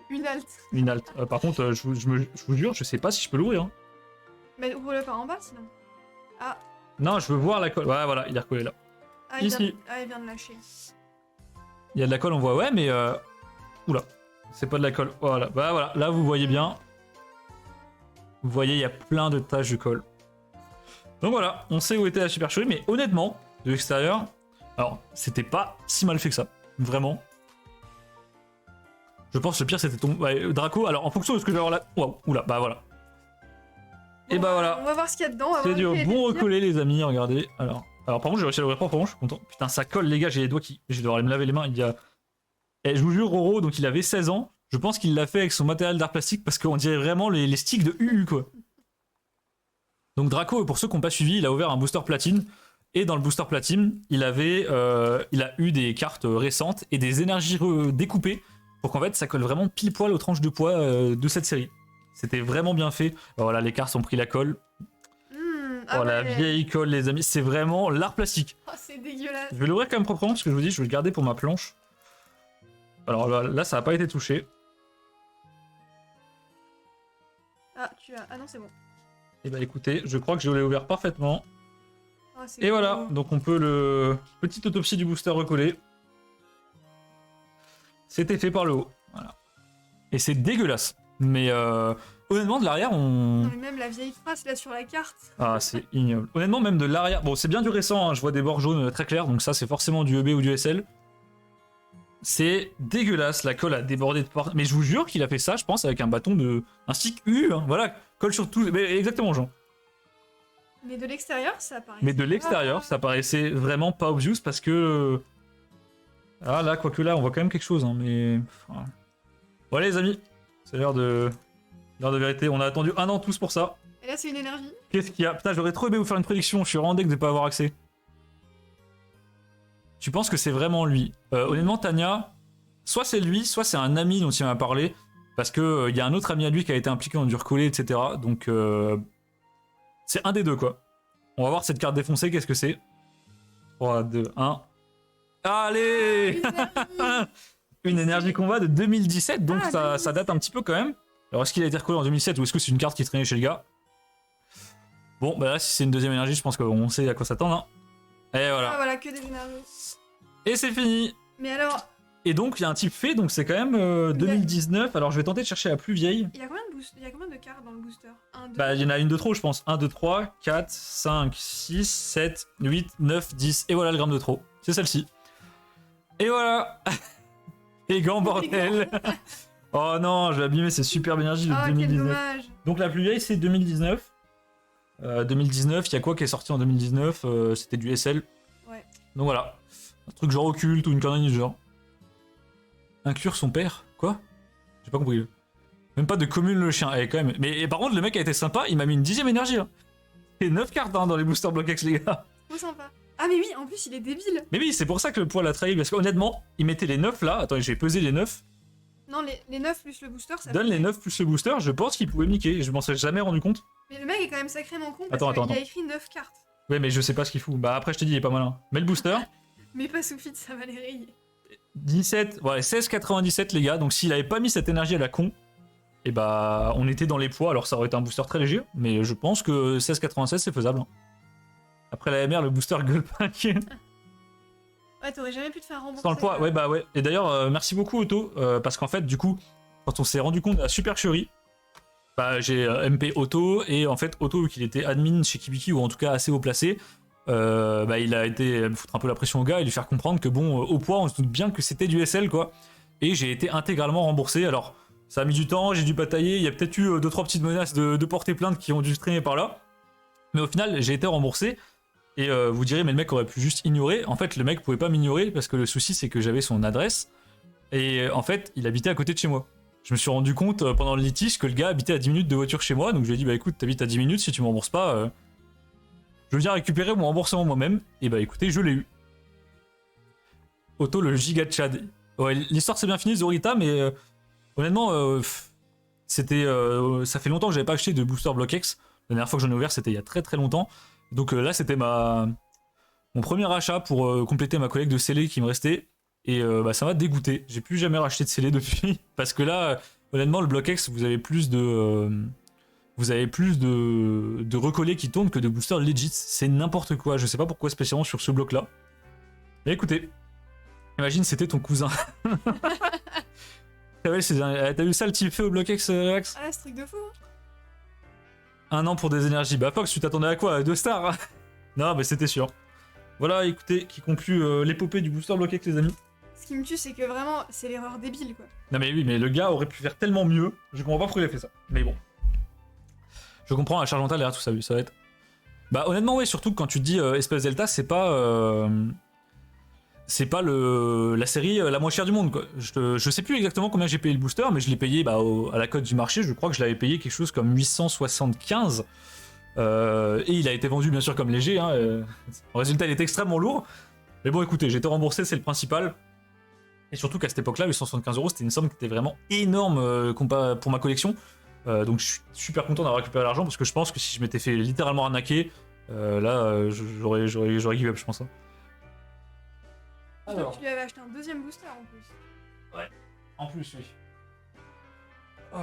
Une halte. Une halte. Par contre, je vous jure, je sais pas si je peux l'ouvrir. Hein. Mais ouvre-le par en bas sinon. Ah. Non, je veux voir la colle. Ouais, voilà, il est recollé là. Ah, Ici. Il vient de lâcher. Il y a de la colle, on voit, ouais, mais... Oula, c'est pas de la colle. Voilà, bah voilà, là vous voyez bien. Vous voyez, il y a plein de taches de colle. Donc voilà, on sait où était la supercherie, mais honnêtement, de l'extérieur, alors, c'était pas si mal fait que ça. Vraiment. Je pense que le pire c'était ton... Ouais, Draco, alors en fonction de ce que je vais avoir là... Wow, oula, bah voilà. Bon, et bah voilà. On va voir ce qu'il y a dedans. C'est du bon recollé les amis, regardez. Alors par contre j'ai réussi à l'ouvrir proprement, je suis content. Putain ça colle les gars, j'ai les doigts qui... Je vais devoir aller me laver les mains, il y a... Et je vous jure Roro, donc il avait 16 ans, je pense qu'il l'a fait avec son matériel d'art plastique parce qu'on dirait vraiment les sticks de UU quoi. Donc Draco, pour ceux qui n'ont pas suivi, il a ouvert un booster platine. Et dans le booster platine, il a eu des cartes récentes et des énergies découpées pour qu'en fait ça colle vraiment pile poil aux tranches de poids de cette série. C'était vraiment bien fait. Voilà, les cartes ont pris la colle. Ah la vieille colle les amis, c'est vraiment l'art plastique. Oh, c'est dégueulasse. Je vais l'ouvrir quand même proprement parce que je vous dis, je vais le garder pour ma planche. Alors là, ça n'a pas été touché. Ah, ah non, c'est bon. Et bah écoutez, je crois que je l'ai ouvert parfaitement. Oh, et voilà, donc on peut le... Petite autopsie du booster recollé. C'était fait par le haut. Voilà. Et c'est dégueulasse. Mais honnêtement, de l'arrière, on... Non, mais même la vieille phrase là sur la carte. Ah, c'est ignoble. Honnêtement, même de l'arrière... Bon, c'est bien du récent, hein. Je vois des bords jaunes très clairs, donc ça, c'est forcément du EB ou du SL. C'est dégueulasse, la colle a débordé de partout. Mais je vous jure qu'il a fait ça, je pense, avec un bâton de... Un stick U, hein. Voilà, colle sur tout... Mais exactement, Jean. Mais de l'extérieur, ça paraissait... Mais de l'extérieur, ça paraissait vraiment pas obvious, parce que... Ah là, quoique là, on voit quand même quelque chose, hein, mais... Enfin... Bon, allez, les amis, c'est l'heure de vérité. On a attendu un an tous pour ça. Et là, c'est une énergie. Qu'est-ce qu'il y a? Putain, j'aurais trop aimé vous faire une prédiction, je suis vraiment deck de pas avoir accès. Tu penses que c'est vraiment lui? Honnêtement, Tania, soit c'est lui, soit c'est un ami dont il m'a parlé, parce que y a un autre ami à lui qui a été impliqué dans du recollé, etc. Donc, c'est un des deux, quoi. On va voir cette carte défoncée, qu'est-ce que c'est? 3, 2, 1... Allez! Une énergie combat de 2017, donc ça date un petit peu quand même. Alors est-ce qu'il a été recollé en 2007 ou est-ce que c'est une carte qui traînait chez le gars? Bon, bah là, si c'est une deuxième énergie, je pense qu'on sait à quoi s'attendre. Hein. Et Ah voilà. voilà, que des énergies. Et c'est fini. Mais alors, Et donc, il y a un type fait, donc c'est quand même 2019. Alors, je vais tenter de chercher la plus vieille. il y a combien de cartes dans le booster? 1, 2... Bah, il y en a une de trop, je pense. 1, 2, 3, 4, 5, 6, 7, 8, 9, 10. Et voilà le gramme de trop. C'est celle-ci. Et voilà. Les gants, bordel. Oh non, je vais abîmer ces superbes énergies de Ah, quel 2019. dommage. Donc, la plus vieille, c'est 2019. 2019, il y a quoi qui est sorti en 2019 C'était du SL. Ouais. Donc voilà. Un truc genre occulte ou une connerie du genre. Inclure son père? Quoi? J'ai pas compris. Même pas de commune le chien. Eh, quand même. Mais et par contre, le mec a été sympa, il m'a mis une 10ème énergie. Hein. Et 9 cartes hein, dans les boosters BlockX, les gars. Trop sympa. Ah mais oui, en plus il est débile. Mais oui, c'est pour ça que le poil a trahi. Parce qu'honnêtement, il mettait les 9 là. Attends, j'ai pesé les 9. Non, les 9 plus le booster, ça Donne fait- les 9 plus le booster, je pense qu'il pouvait me niquer. Je m'en serais jamais rendu compte. Mais le mec est quand même sacrément con parce Attends, qu'il attends. a écrit 9 cartes. Ouais, mais je sais pas ce qu'il fout. Bah après, je te dis, il est pas malin. Mais le booster, Mais pas sous fit, ça va les rayer. 17, ouais, 16,97 les gars. Donc s'il avait pas mis cette énergie à la con, et bah on était dans les poids. Alors ça aurait été un booster très léger, mais je pense que 16,96 c'est faisable. Hein. Après la MR, le booster gueule pack. Ouais, t'aurais jamais pu te faire rembourser. Sans le poids, ouais bah ouais. Et d'ailleurs, merci beaucoup Otto, parce qu'en fait du coup, quand on s'est rendu compte de la supercherie, bah j'ai MP Otto, et en fait Otto, vu qu'il était admin chez Kibiki, ou en tout cas assez haut placé, bah il a été me foutre un peu la pression au gars et lui faire comprendre que bon, au poids, on se doute bien que c'était du SL quoi. Et j'ai été intégralement remboursé. Alors ça a mis du temps, j'ai dû batailler, il y a peut-être eu 2-3 petites menaces de porter plainte qui ont dû se traîner par là. Mais au final, j'ai été remboursé. Et vous direz, mais le mec aurait pu juste ignorer. En fait, le mec pouvait pas m'ignorer parce que le souci, c'est que j'avais son adresse. Et en fait, il habitait à côté de chez moi. Je me suis rendu compte pendant le litige que le gars habitait à 10 minutes de voiture chez moi. Donc je lui ai dit, bah écoute, t'habites à 10 minutes, si tu me rembourses pas, je viens récupérer mon remboursement moi-même. Et bah écoutez, je l'ai eu. Otto, le giga de Chad. Ouais, l'histoire s'est bien finie, Zorita, mais honnêtement, c'était. Ça fait longtemps que j'avais pas acheté de booster BlockX. La dernière fois que j'en ai ouvert, c'était il y a très très longtemps. Donc là, c'était mon premier achat pour compléter ma collecte de scellés qui me restait. Et bah, ça m'a dégoûté. J'ai plus jamais racheté de scellés depuis. Parce que là, honnêtement, le BlockX, vous avez plus de. Vous avez plus de recollets qui tournent que de boosters legit. C'est n'importe quoi. Je sais pas pourquoi spécialement sur ce bloc là. Mais écoutez, imagine c'était ton cousin. T'as vu ça le type fait au BlockX, Max? Ah, c'est truc de fou. Hein. 1 an pour des énergies. Bah Fox, tu t'attendais à quoi? 2 stars? Non, mais c'était sûr. Voilà, écoutez, qui conclut l'épopée du booster BlockX, les amis. Ce qui me tue, c'est que vraiment, c'est l'erreur débile quoi. Non mais oui, mais le gars aurait pu faire tellement mieux. Je comprends pas pourquoi il a fait ça. Mais bon. Je comprends la charge mentale derrière tout ça, oui, ça va être... Bah honnêtement, ouais, surtout que quand tu te dis Espace Delta, c'est pas... c'est pas la série la moins chère du monde quoi. Je sais plus exactement combien j'ai payé le booster, mais je l'ai payé à la cote du marché. Je crois que je l'avais payé quelque chose comme 875. Et il a été vendu bien sûr comme léger. Hein, en résultat, il est extrêmement lourd. Mais bon, écoutez, j'ai été remboursé, c'est le principal. Et surtout qu'à cette époque-là, 875€, c'était une somme qui était vraiment énorme pour ma collection. Donc je suis super content d'avoir récupéré l'argent parce que je pense que si je m'étais fait littéralement arnaquer, j'aurais give up, je pense. Hein. Alors. Tu lui avais acheté un deuxième booster en plus. Ouais, en plus, oui. Oh.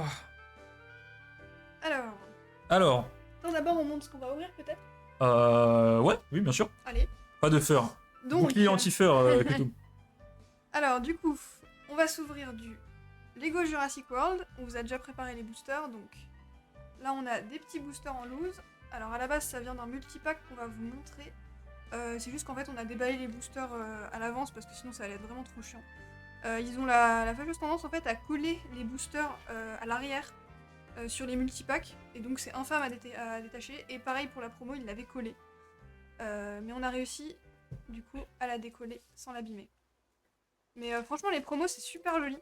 Alors. Attends, d'abord, on montre ce qu'on va ouvrir peut-être. Ouais, oui, bien sûr. Allez. Pas de feur. Donc. Bouclier anti-feur, que tout. Alors, du coup, on va s'ouvrir du Lego Jurassic World. On vous a déjà préparé les boosters, donc là, on a des petits boosters en loose. Alors, à la base, ça vient d'un multipack qu'on va vous montrer. C'est juste qu'en fait on a déballé les boosters à l'avance parce que sinon ça allait être vraiment trop chiant. Ils ont la fameuse tendance en fait à coller les boosters à l'arrière sur les multipacks et donc c'est infâme à détacher et pareil pour la promo ils l'avaient collé. Mais on a réussi du coup à la décoller sans l'abîmer. Mais franchement les promos c'est super joli.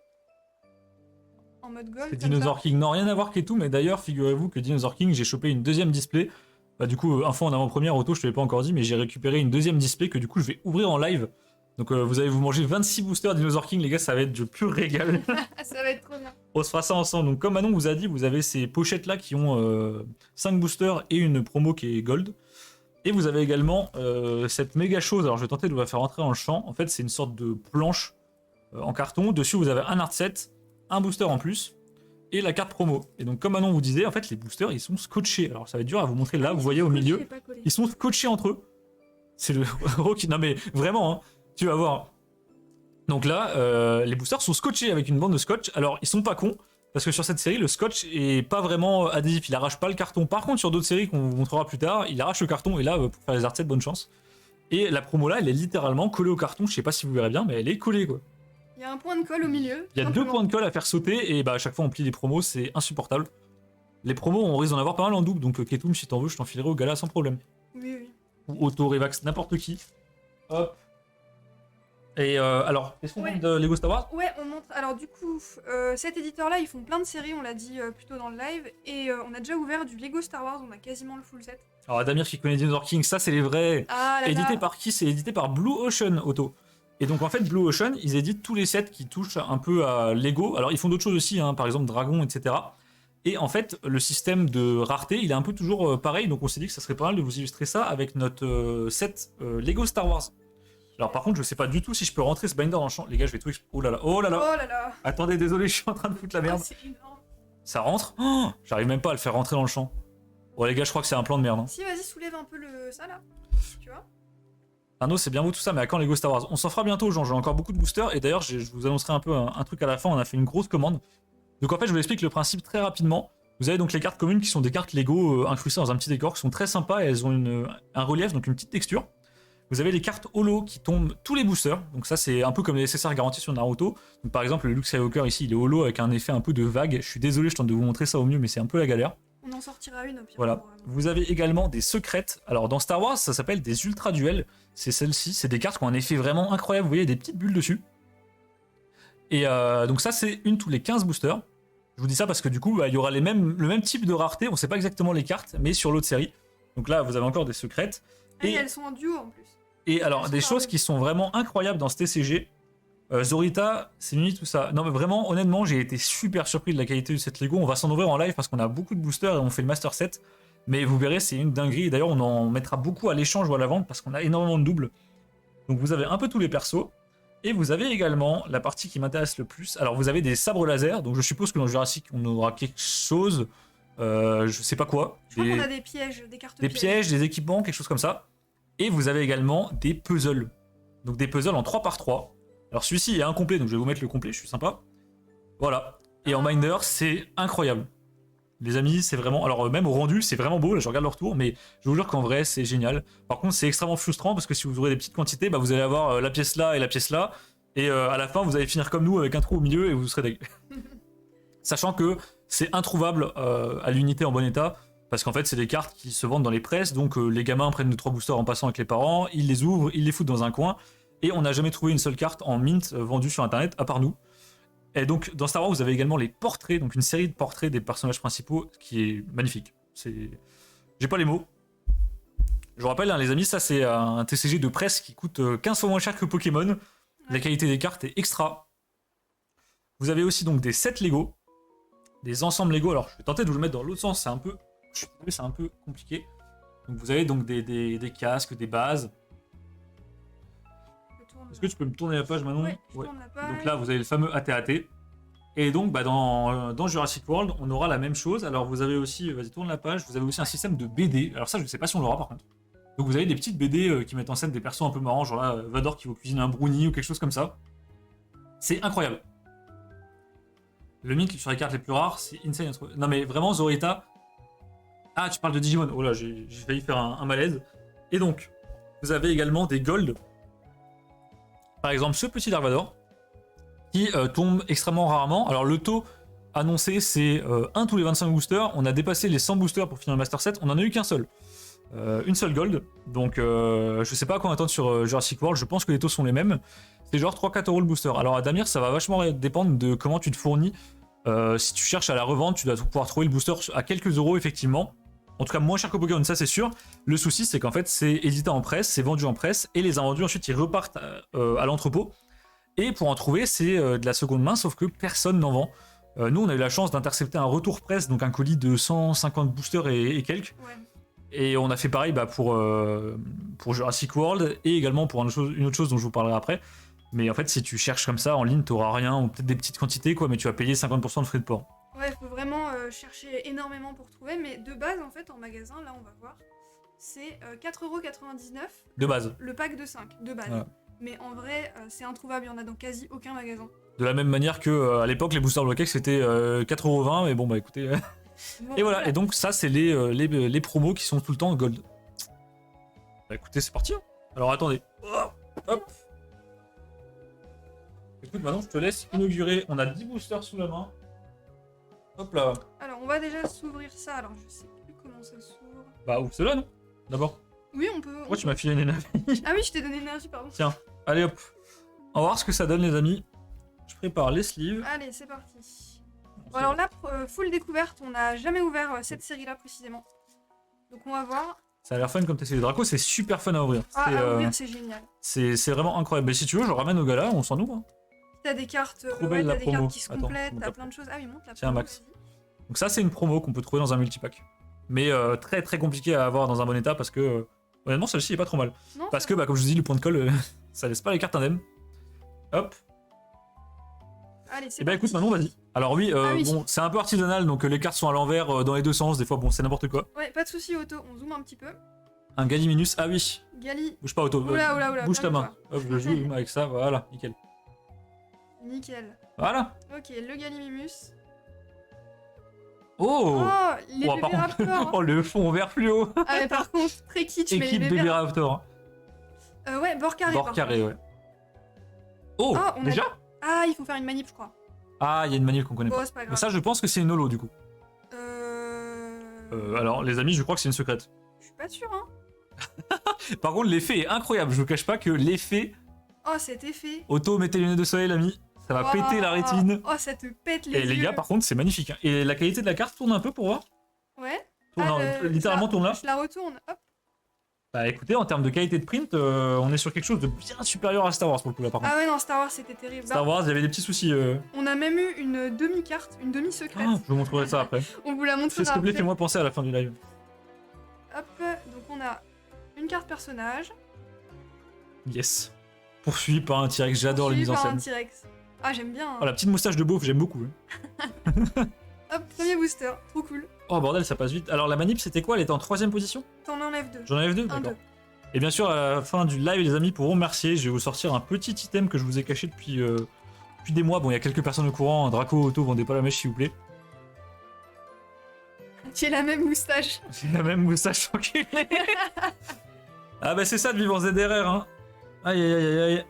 En mode gold. C'est Dinosaur King, non rien à voir et tout, mais d'ailleurs figurez-vous que Dinosaur King j'ai chopé une deuxième display. Bah du coup, info en avant-première, Auto, je te l'ai pas encore dit, mais j'ai récupéré une deuxième display que du coup je vais ouvrir en live. Donc vous allez vous manger 26 boosters Dinosaur King, les gars, ça va être du pur régal. Ça va être trop bien. On se fera ça ensemble. Donc comme Manon vous a dit, vous avez ces pochettes là qui ont 5 boosters et une promo qui est gold. Et vous avez également cette méga chose, alors je vais tenter de vous la faire rentrer dans le champ. En fait c'est une sorte de planche en carton. Dessus vous avez un art set, un booster en plus. et la carte promo. Et donc, comme Manon vous disait, en fait, les boosters, ils sont scotchés. Alors, ça va être dur à vous montrer là, vous voyez au milieu. Ils sont scotchés entre eux. C'est le Rocky. Non, mais vraiment, hein, tu vas voir. Donc là, les boosters sont scotchés avec une bande de scotch. Alors, ils sont pas cons, parce que sur cette série, le scotch est pas vraiment adhésif. Il arrache pas le carton. Par contre, sur d'autres séries qu'on vous montrera plus tard, il arrache le carton. Et là, pour faire les arts-sets, bonne chance. Et la promo là, elle est littéralement collée au carton. Je sais pas si vous verrez bien, mais elle est collée, quoi. Il y a un point de colle au milieu. Il y a 2 points de colle à faire sauter, et bah à chaque fois on plie les promos, c'est insupportable. Les promos, on risque d'en avoir pas mal en double, donc Ketum, si t'en veux, je t'enfilerai au gala sans problème. Oui, oui. Ou Auto, Revax, n'importe qui. Hop. Et alors, est-ce qu'on montre de Lego Star Wars? Ouais, on montre. Alors du coup, cet éditeur-là, ils font plein de séries, on l'a dit plus tôt dans le live, et on a déjà ouvert du Lego Star Wars, on a quasiment le full set. Alors Adamir qui connaît Dinosaur King, ça c'est les vrais. Ah là Édité là. par qui? C'est édité par Blue Ocean Auto. Et donc en fait, Blue Ocean, ils éditent tous les sets qui touchent un peu à Lego. Alors ils font d'autres choses aussi, hein, par exemple Dragon, etc. Et en fait, le système de rareté, il est un peu toujours pareil, donc on s'est dit que ça serait pas mal de vous illustrer ça avec notre set Lego Star Wars. Alors par contre, je sais pas du tout si je peux rentrer ce binder dans le champ. Les gars, je vais tout... Oh là là, oh là là. Oh là là. Attendez, désolé, je suis en train de foutre la merde. Oh, c'est énorme. Ça rentre? Oh, j'arrive même pas à le faire rentrer dans le champ. Bon les gars, je crois que c'est un plan de merde. Hein. Si, vas-y, soulève un peu ça là. Tu vois? Arnaud, c'est bien beau tout ça, mais à quand Lego Star Wars? On s'en fera bientôt, Jean. J'ai encore beaucoup de boosters. Et d'ailleurs, je vous annoncerai un peu un truc à la fin. On a fait une grosse commande. Donc en fait, je vous explique le principe très rapidement. Vous avez donc les cartes communes qui sont des cartes Lego incrustées dans un petit décor, qui sont très sympas et elles ont un relief, donc une petite texture. Vous avez les cartes holo qui tombent tous les boosters. Donc ça, c'est un peu comme les SSR garantis sur Naruto. Donc par exemple, le Luke Skywalker ici, il est holo avec un effet un peu de vague. Je suis désolé, je tente de vous montrer ça au mieux, mais c'est un peu la galère. On en sortira une au pire. Voilà. Vous avez également des secrètes. Alors dans Star Wars, ça s'appelle des ultra duels. C'est celle-ci. C'est des cartes qui ont un effet vraiment incroyable. Vous voyez, des petites bulles dessus. Et donc ça, c'est une tous les 15 boosters. Je vous dis ça parce que du coup, il y aura le même type de rareté. On sait pas exactement les cartes, mais sur l'autre série. Donc là, vous avez encore des secrètes. Et elles sont en duo en plus. Et alors, des choses qui sont vraiment incroyables dans ce TCG. Zorita, c'est mini tout ça. Non mais vraiment, honnêtement, j'ai été super surpris de la qualité de cette Lego. On va s'en ouvrir en live parce qu'on a beaucoup de boosters et on fait le master set. Mais vous verrez, c'est une dinguerie. D'ailleurs, on en mettra beaucoup à l'échange ou à la vente parce qu'on a énormément de doubles. Donc vous avez un peu tous les persos. Et vous avez également la partie qui m'intéresse le plus. Alors vous avez des sabres laser. Donc je suppose que dans Jurassic, on aura quelque chose. Je sais pas quoi. Je crois qu'on a des pièges, des cartes des pièges, des équipements, quelque chose comme ça. Et vous avez également des puzzles. Donc des puzzles en 3x3. Alors celui-ci est incomplet, donc je vais vous mettre le complet, je suis sympa. Voilà. Et en Minder, c'est incroyable. Les amis, c'est vraiment... Alors même au rendu, c'est vraiment beau, là je regarde le retour, mais je vous jure qu'en vrai, c'est génial. Par contre, c'est extrêmement frustrant, parce que si vous aurez des petites quantités, bah, vous allez avoir la pièce là et la pièce là. Et à la fin, vous allez finir comme nous, avec un trou au milieu, et vous serez dégueu. Sachant que c'est introuvable à l'unité en bon état, parce qu'en fait, c'est des cartes qui se vendent dans les presses, donc les gamins prennent 2-3 boosters en passant avec les parents, ils les ouvrent, ils les foutent dans un coin, et on n'a jamais trouvé une seule carte en mint vendue sur internet, à part nous. Et donc, dans Star Wars, vous avez également les portraits, donc une série de portraits des personnages principaux, qui est magnifique. J'ai pas les mots. Je vous rappelle, hein, les amis, ça c'est un TCG de presse qui coûte 15 fois moins cher que Pokémon. Ouais. La qualité des cartes est extra. Vous avez aussi donc des sets Lego, des ensembles Lego. Alors, je vais tenter de vous le mettre dans l'autre sens, c'est un peu compliqué. Donc, vous avez donc des casques, des bases. Est-ce que tu peux me tourner la page, Manon? Ouais, je tourne la page. Donc là, vous avez le fameux AT-AT. Et donc, bah, dans Jurassic World, on aura la même chose. Alors, vous avez aussi, vas-y, tourne la page, vous avez aussi un système de BD. Alors ça, je ne sais pas si on l'aura par contre. Donc, vous avez des petites BD qui mettent en scène des persos un peu marrants, genre là, Vador qui vous cuisine un brownie ou quelque chose comme ça. C'est incroyable. Le mythe sur les cartes les plus rares, c'est insane. Non mais vraiment, Zorita... Ah, tu parles de Digimon. Oh là, j'ai failli faire un malaise. Et donc, vous avez également des golds. Par exemple, ce petit Dark Vador, qui tombe extrêmement rarement. Alors le taux annoncé, c'est 1 tous les 25 boosters. On a dépassé les 100 boosters pour finir le Master Set. On en a eu qu'un seul. Une seule gold. Donc je sais pas à quoi attendre sur Jurassic World. Je pense que les taux sont les mêmes. C'est genre 3-4 € le booster. Alors à Damir, ça va vachement dépendre de comment tu te fournis. Si tu cherches à la revente, tu dois pouvoir trouver le booster à quelques euros effectivement. En tout cas moins cher que Pokémon, ça c'est sûr. Le souci c'est qu'en fait c'est édité en presse, c'est vendu en presse, et les invendus ensuite ils repartent à l'entrepôt. Et pour en trouver c'est de la seconde main, sauf que personne n'en vend. Nous on a eu la chance d'intercepter un retour presse, donc un colis de 150 boosters et quelques. Ouais. Et on a fait pareil pour Jurassic World, et également pour une autre chose dont je vous parlerai après. Mais en fait si tu cherches comme ça en ligne, t'auras rien, ou peut-être des petites quantités quoi, mais tu vas payer 50% de frais de port. Ouais, faut vraiment chercher énormément pour trouver, mais de base, en fait, en magasin, là, on va voir, c'est 4,99€ De base. le pack de 5, de base. Ouais. Mais en vrai, c'est introuvable, il y en a dans quasi aucun magasin. De la même manière que à l'époque, les boosters Block X c'était 4,20€, mais bon, bah écoutez. Bon, Et voilà, et donc ça, c'est les promos qui sont tout le temps gold. Bah écoutez, c'est parti. Hein. Alors attendez. Hop. Écoute, maintenant, je te laisse inaugurer. On a 10 boosters sous la main. Hop là. Alors, on va déjà s'ouvrir ça, alors je sais plus comment ça s'ouvre. Bah ouvre cela, non? D'abord. Oui, on peut... Pourquoi tu m'as filé une énergie? Ah oui, je t'ai donné l'énergie, pardon. Tiens, allez hop. On va voir ce que ça donne, les amis. Je prépare les sleeves. Allez, c'est parti. Bon, alors là, full découverte, on n'a jamais ouvert cette série-là précisément. Donc on va voir. Ça a l'air fun comme tester les dracos, c'est super fun à ouvrir. Ah, C'est, à ouvrir, c'est génial. c'est vraiment incroyable. Mais si tu veux, je le ramène au gala, on s'en ouvre. Hein. T'as des cartes, Trop belle la t'as des promo. cartes qui se Attends, complètent, monte t'as la plein de choses. Ah oui, monte la Tiens, promo, Max. vas-y. Donc ça, c'est une promo qu'on peut trouver dans un multipack. Mais très très compliqué à avoir dans un bon état parce que honnêtement, celle-ci est pas trop mal. Non, Parce ça que, va. bah, comme je vous dis, le point de colle, ça laisse pas les cartes indemnes. Hop. Allez, c'est Et bah parti. écoute, Manon, vas-y. Alors oui, Ah oui. bon, c'est un peu artisanal, donc les cartes sont à l'envers dans les deux sens. Des fois, bon, c'est n'importe quoi. Ouais, pas de soucis, Otto, on zoome un petit peu. Un Galiminus, ah oui. Gali, Bouge pas, Auto. Oula, oula, oula, Bouge ta main. calme-toi. Hop, je joue avec ça, voilà, nickel. nickel. Voilà. Ok, le Gallimimus. Oh, Oh, les Oh, bébés par contre- raptors. Oh, le fond vert fluo. Ah, mais par contre, très kitsch, mais les Équipe bébés bébé raptor. Ouais, bord carré. Bord par carré, contre. ouais. Oh, Ah, on a- déjà Ah, il faut faire une manip, je crois. Ah, il y a une manip qu'on connaît Bon, pas. c'est pas Mais grave. ça, je pense que c'est une holo, du coup. Alors, les amis, je crois que c'est une secrète. Je suis pas sûre, hein. Par contre, l'effet est incroyable. Je vous cache pas que l'effet... Oh, cet effet. Auto, mettez les lunettes de soleil, l'ami. Ça va Wow. péter la rétine. Oh, ça te pète les Et les yeux. gars, par contre, c'est magnifique. Hein. Et la qualité de la carte tourne un peu pour voir. Ouais. Tourne, littéralement, tourne là. Je la retourne. Hop. Bah écoutez, en termes de qualité de print, on est sur quelque chose de bien supérieur à Star Wars pour le coup là, par contre. Ah ouais, non, Star Wars, c'était terrible. Star Wars, il y avait des petits soucis. On a même eu une demi-carte, une demi-secrète. Ah, je vous montrerai ça après. On vous la C'est montrera ce que après. fais-moi penser à la fin du live. Hop, donc on a une carte personnage. Yes. Poursuivi par un T-Rex, j'adore les suivi mises en par un scène. T-Rex. Ah, j'aime bien. hein. Oh, la petite moustache de beauf, j'aime beaucoup. Hein. Hop, premier booster. Trop cool. Oh bordel, ça passe vite. Alors la manip, c'était quoi? Elle était en 3ème position? T'en enlèves deux. J'en enlève deux? Un, D'accord. deux. Et bien sûr, à la fin du live, les amis, pour remercier, je vais vous sortir un petit item que je vous ai caché depuis des mois. Bon, il y a quelques personnes au courant. Draco, Auto, vendez pas la mèche s'il vous plaît. J'ai la même moustache. J'ai la même moustache enculée. Ah bah c'est ça de vivre en ZRR, hein. Aïe aïe aïe aïe aïe.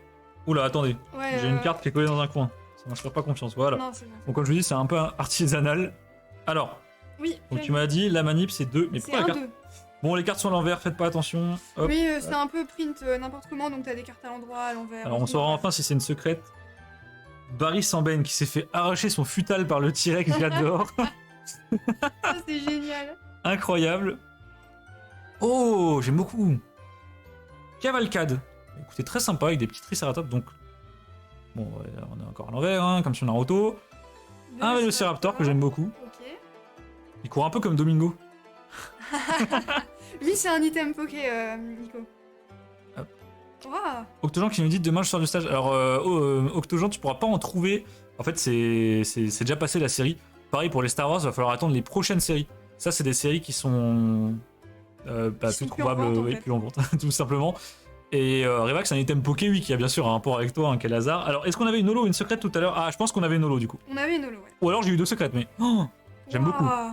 Oula, attendez. Ouais. J'ai une carte qui est collée dans un coin. Ça m'inspire pas confiance, voilà. Non, c'est bon. Donc comme je vous dis, c'est un peu artisanal. Alors, Oui. donc tu m'as dit, la manip c'est 2. Mais C'est pourquoi la un carte 2. Bon, les cartes sont à l'envers, faites pas attention. Hop. Oui, c'est un peu print n'importe comment, donc t'as des cartes à l'endroit, à l'envers. Alors on saura enfin si c'est une secrète. Barry Samben qui s'est fait arracher son futal par le T-Rex, j'adore. Ça, c'est génial. Incroyable. Oh, j'aime beaucoup. Cavalcade. Écoutez, très sympa avec des petits triceratops. Donc, bon, on est encore à l'envers, hein, comme sur Naruto. Un Vélociraptor que j'aime beaucoup. Ok. Il court un peu comme Domingo. Lui, c'est un item poké, Nico. Hop. Waouh. Octogen qui nous dit demain je sors du stage. Alors, Octogen, tu pourras pas en trouver. En fait, c'est déjà passé la série. Pareil pour les Star Wars, il va falloir attendre les prochaines séries. Ça, c'est des séries qui sont sont plus plus en trouvables, vente, en oui, fait. plus en vente, tout simplement. Et Revax, c'est un item poké, oui, qui a bien sûr un rapport avec toi, un quel hasard. Alors, est-ce qu'on avait une holo ou une secrète tout à l'heure? Ah, je pense qu'on avait une holo du coup. On avait une holo, ouais. Ou alors j'ai eu deux secrètes, mais. Oh, j'aime beaucoup. Waouh.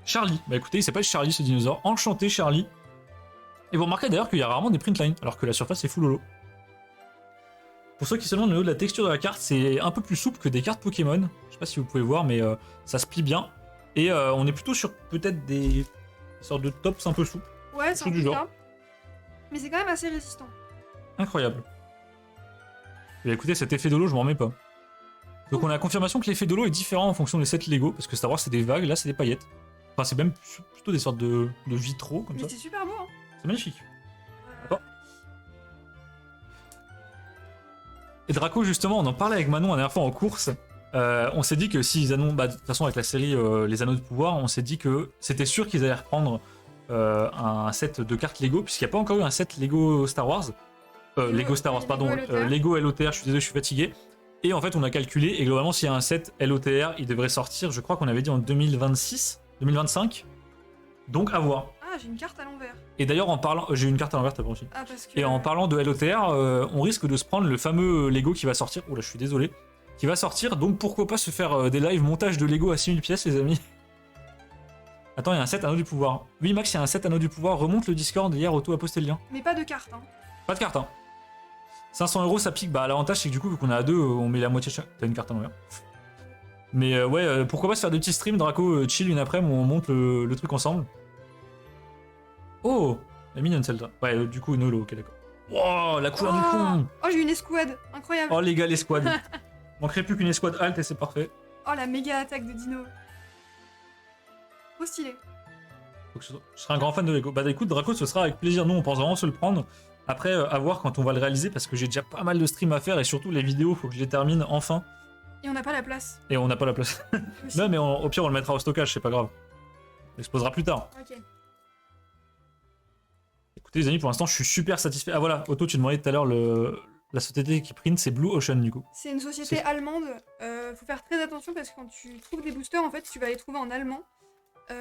Charlie. Bah écoutez, il s'appelle Charlie ce dinosaure. Enchanté Charlie. Et vous remarquez d'ailleurs qu'il y a rarement des print lines, alors que la surface est full holo. Pour ceux qui se demandent au niveau de la texture de la carte, c'est un peu plus souple que des cartes Pokémon. Je sais pas si vous pouvez voir, mais ça se plie bien. Et on est plutôt sur peut-être des sortes de tops un peu souples. Ouais, c'est Tout un du peu genre. ça. Mais c'est quand même assez résistant. Incroyable. Et écoutez, cet effet d'holo, je m'en remets pas. Donc on a la confirmation que l'effet d'holo est différent en fonction des sets Lego, parce que Star Wars c'est des vagues, là c'est des paillettes. Enfin c'est même plutôt des sortes de vitraux comme Mais ça. c'est super beau, hein. C'est magnifique. D'accord. Et Draco, justement, on en parlait avec Manon la dernière fois en course. On s'est dit que s'ils annoncent, bah, de toute façon avec la série Les Anneaux de Pouvoir, on s'est dit que c'était sûr qu'ils allaient reprendre un set de cartes Lego, puisqu'il n'y a pas encore eu un set Lego Star Wars. Lego Star Wars, pardon. Lego LOTR. Lego LOTR, je suis désolé, je suis fatigué. Et en fait, on a calculé, et globalement, s'il y a un set LOTR, il devrait sortir, je crois qu'on avait dit en 2026, 2025. Donc à voir. Ah, j'ai une carte à l'envers. Et d'ailleurs, en parlant, j'ai une carte à l'envers, t'as pas aussi. Ah, parce que. Et en parlant de LOTR, on risque de se prendre le fameux Lego qui va sortir. Oula, je suis désolé. Qui va sortir, donc pourquoi pas se faire des lives montage de Lego à 6000 pièces, les amis. Attends, il y a un set anneau du pouvoir. Oui, Max, il y a un set anneau du pouvoir. Remonte le Discord hier, Auto a posté le lien. Mais pas de carte, hein. Pas de carte, hein. 500 € ça pique. Bah, l'avantage, c'est que du coup, vu qu'on est à deux, on met la moitié de chaque. T'as une carte à l'envers. Mais ouais, pourquoi pas se faire des petits streams, Draco, chill une après-midi où on monte le truc ensemble. Oh, la mignonne celle-là. Ouais, du coup, une holo, ok, d'accord. Wow, la couleur du con. Oh, j'ai une escouade, incroyable. Oh, les gars, l'escouade. Manquerait plus qu'une escouade halte et c'est parfait. Oh, la méga attaque de Dino. Trop stylé. Donc, je serai un grand fan de Lego. Bah écoute, Draco, ce sera avec plaisir. Nous, on pense vraiment se le prendre. Après, à voir quand on va le réaliser, parce que j'ai déjà pas mal de streams à faire et surtout les vidéos, faut que je les termine enfin. Et on n'a pas la place. Et on n'a pas la place. Aussi. Non, mais au pire, on le mettra au stockage, c'est pas grave. On l'exposera plus tard. Ok. Écoutez, les amis, pour l'instant, je suis super satisfait. Ah voilà, Otto, tu demandais tout à l'heure la société qui print, c'est Blue Ocean du coup. C'est une société allemande. Faut faire très attention parce que quand tu trouves des boosters, en fait, tu vas les trouver en allemand.